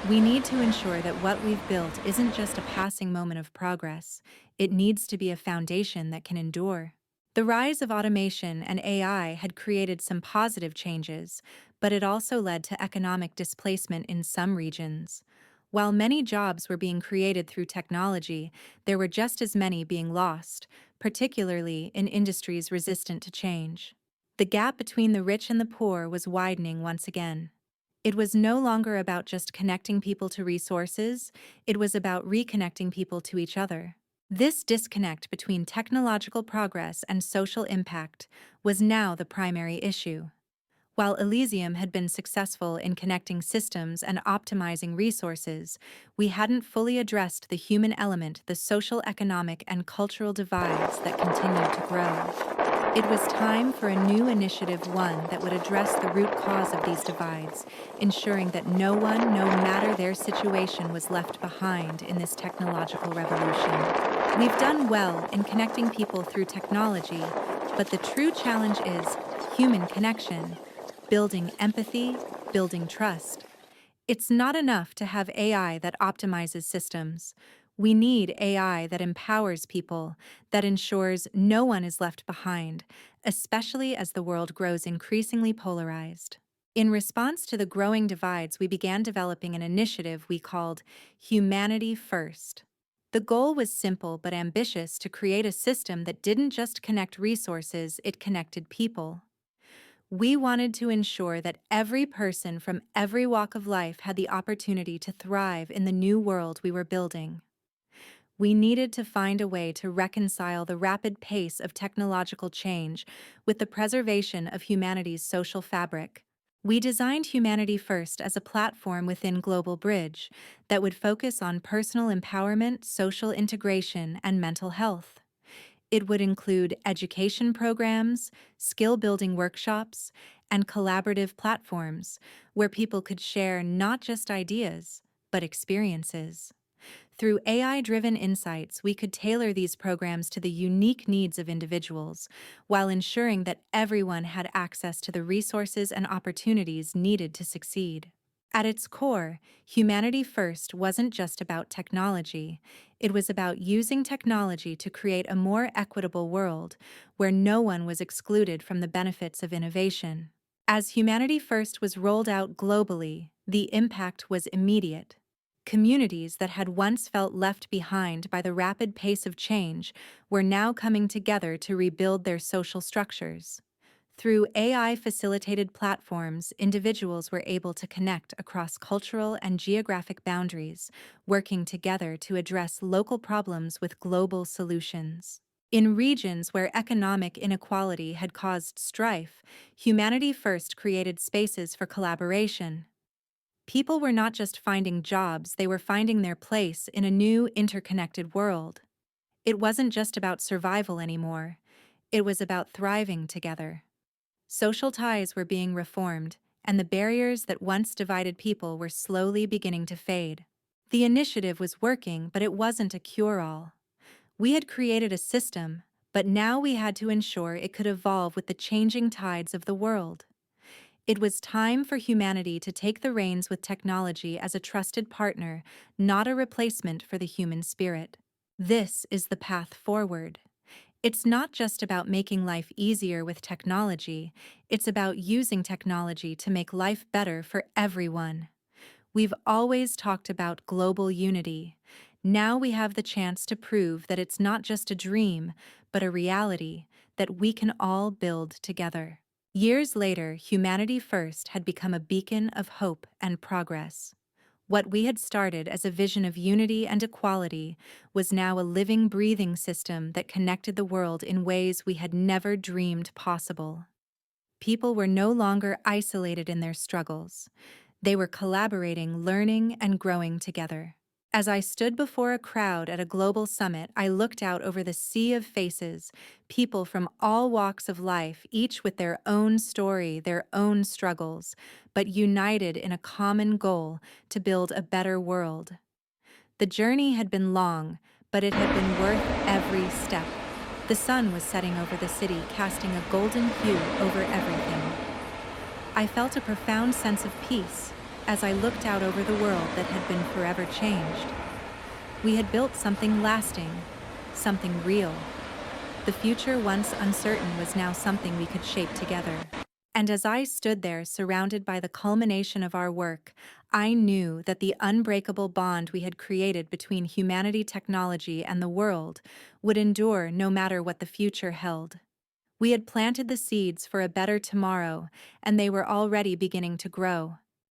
We need to ensure that what we've built isn't just a passing moment of progress, it needs to be a foundation that can endure. The rise of automation and AI had created some positive changes, but it also led to economic displacement in some regions. While many jobs were being created through technology, there were just as many being lost, particularly in industries resistant to change. The gap between the rich and the poor was widening once again. It was no longer about just connecting people to resources, it was about reconnecting people to each other. This disconnect between technological progress and social impact was now the primary issue. While Elysium had been successful in connecting systems and optimizing resources, we hadn't fully addressed the human element, the social, economic, and cultural divides that continued to grow. It was time for a new initiative, one that would address the root cause of these divides, ensuring that no one, no matter their situation, was left behind in this technological revolution. We've done well in connecting people through technology, but the true challenge is human connection, building empathy, building trust. It's not enough to have AI that optimizes systems. We need AI that empowers people, that ensures no one is left behind, especially as the world grows increasingly polarized. In response to the growing divides, we began developing an initiative we called Humanity First. The goal was simple but ambitious: to create a system that didn't just connect resources, it connected people. We wanted to ensure that every person from every walk of life had the opportunity to thrive in the new world we were building. We needed to find a way to reconcile the rapid pace of technological change with the preservation of humanity's social fabric. We designed Humanity First as a platform within Global Bridge that would focus on personal empowerment, social integration, and mental health. It would include education programs, skill-building workshops, and collaborative platforms where people could share not just ideas, but experiences. Through AI-driven insights, we could tailor these programs to the unique needs of individuals, while ensuring that everyone had access to the resources and opportunities needed to succeed. At its core, Humanity First wasn't just about technology. It was about using technology to create a more equitable world where no one was excluded from the benefits of innovation. As Humanity First was rolled out globally, the impact was immediate. Communities that had once felt left behind by the rapid pace of change were now coming together to rebuild their social structures. Through AI-facilitated platforms, individuals were able to connect across cultural and geographic boundaries, working together to address local problems with global solutions. In regions where economic inequality had caused strife, Humanity First created spaces for collaboration. People were not just finding jobs, they were finding their place in a new, interconnected world. It wasn't just about survival anymore. It was about thriving together. Social ties were being reformed, and the barriers that once divided people were slowly beginning to fade. The initiative was working, but it wasn't a cure-all. We had created a system, but now we had to ensure it could evolve with the changing tides of the world. It was time for humanity to take the reins with technology as a trusted partner, not a replacement for the human spirit. This is the path forward. It's not just about making life easier with technology, it's about using technology to make life better for everyone. We've always talked about global unity. Now we have the chance to prove that it's not just a dream, but a reality that we can all build together. Years later, Humanity First had become a beacon of hope and progress. What we had started as a vision of unity and equality was now a living, breathing system that connected the world in ways we had never dreamed possible. People were no longer isolated in their struggles. They were collaborating, learning, and growing together. As I stood before a crowd at a global summit, I looked out over the sea of faces, people from all walks of life, each with their own story, their own struggles, but united in a common goal to build a better world. The journey had been long, but it had been worth every step. The sun was setting over the city, casting a golden hue over everything. I felt a profound sense of peace as I looked out over the world that had been forever changed. We had built something lasting, something real. The future once uncertain was now something we could shape together. And as I stood there surrounded by the culmination of our work, I knew that the unbreakable bond we had created between humanity, technology, and the world would endure no matter what the future held. We had planted the seeds for a better tomorrow, and they were already beginning to grow.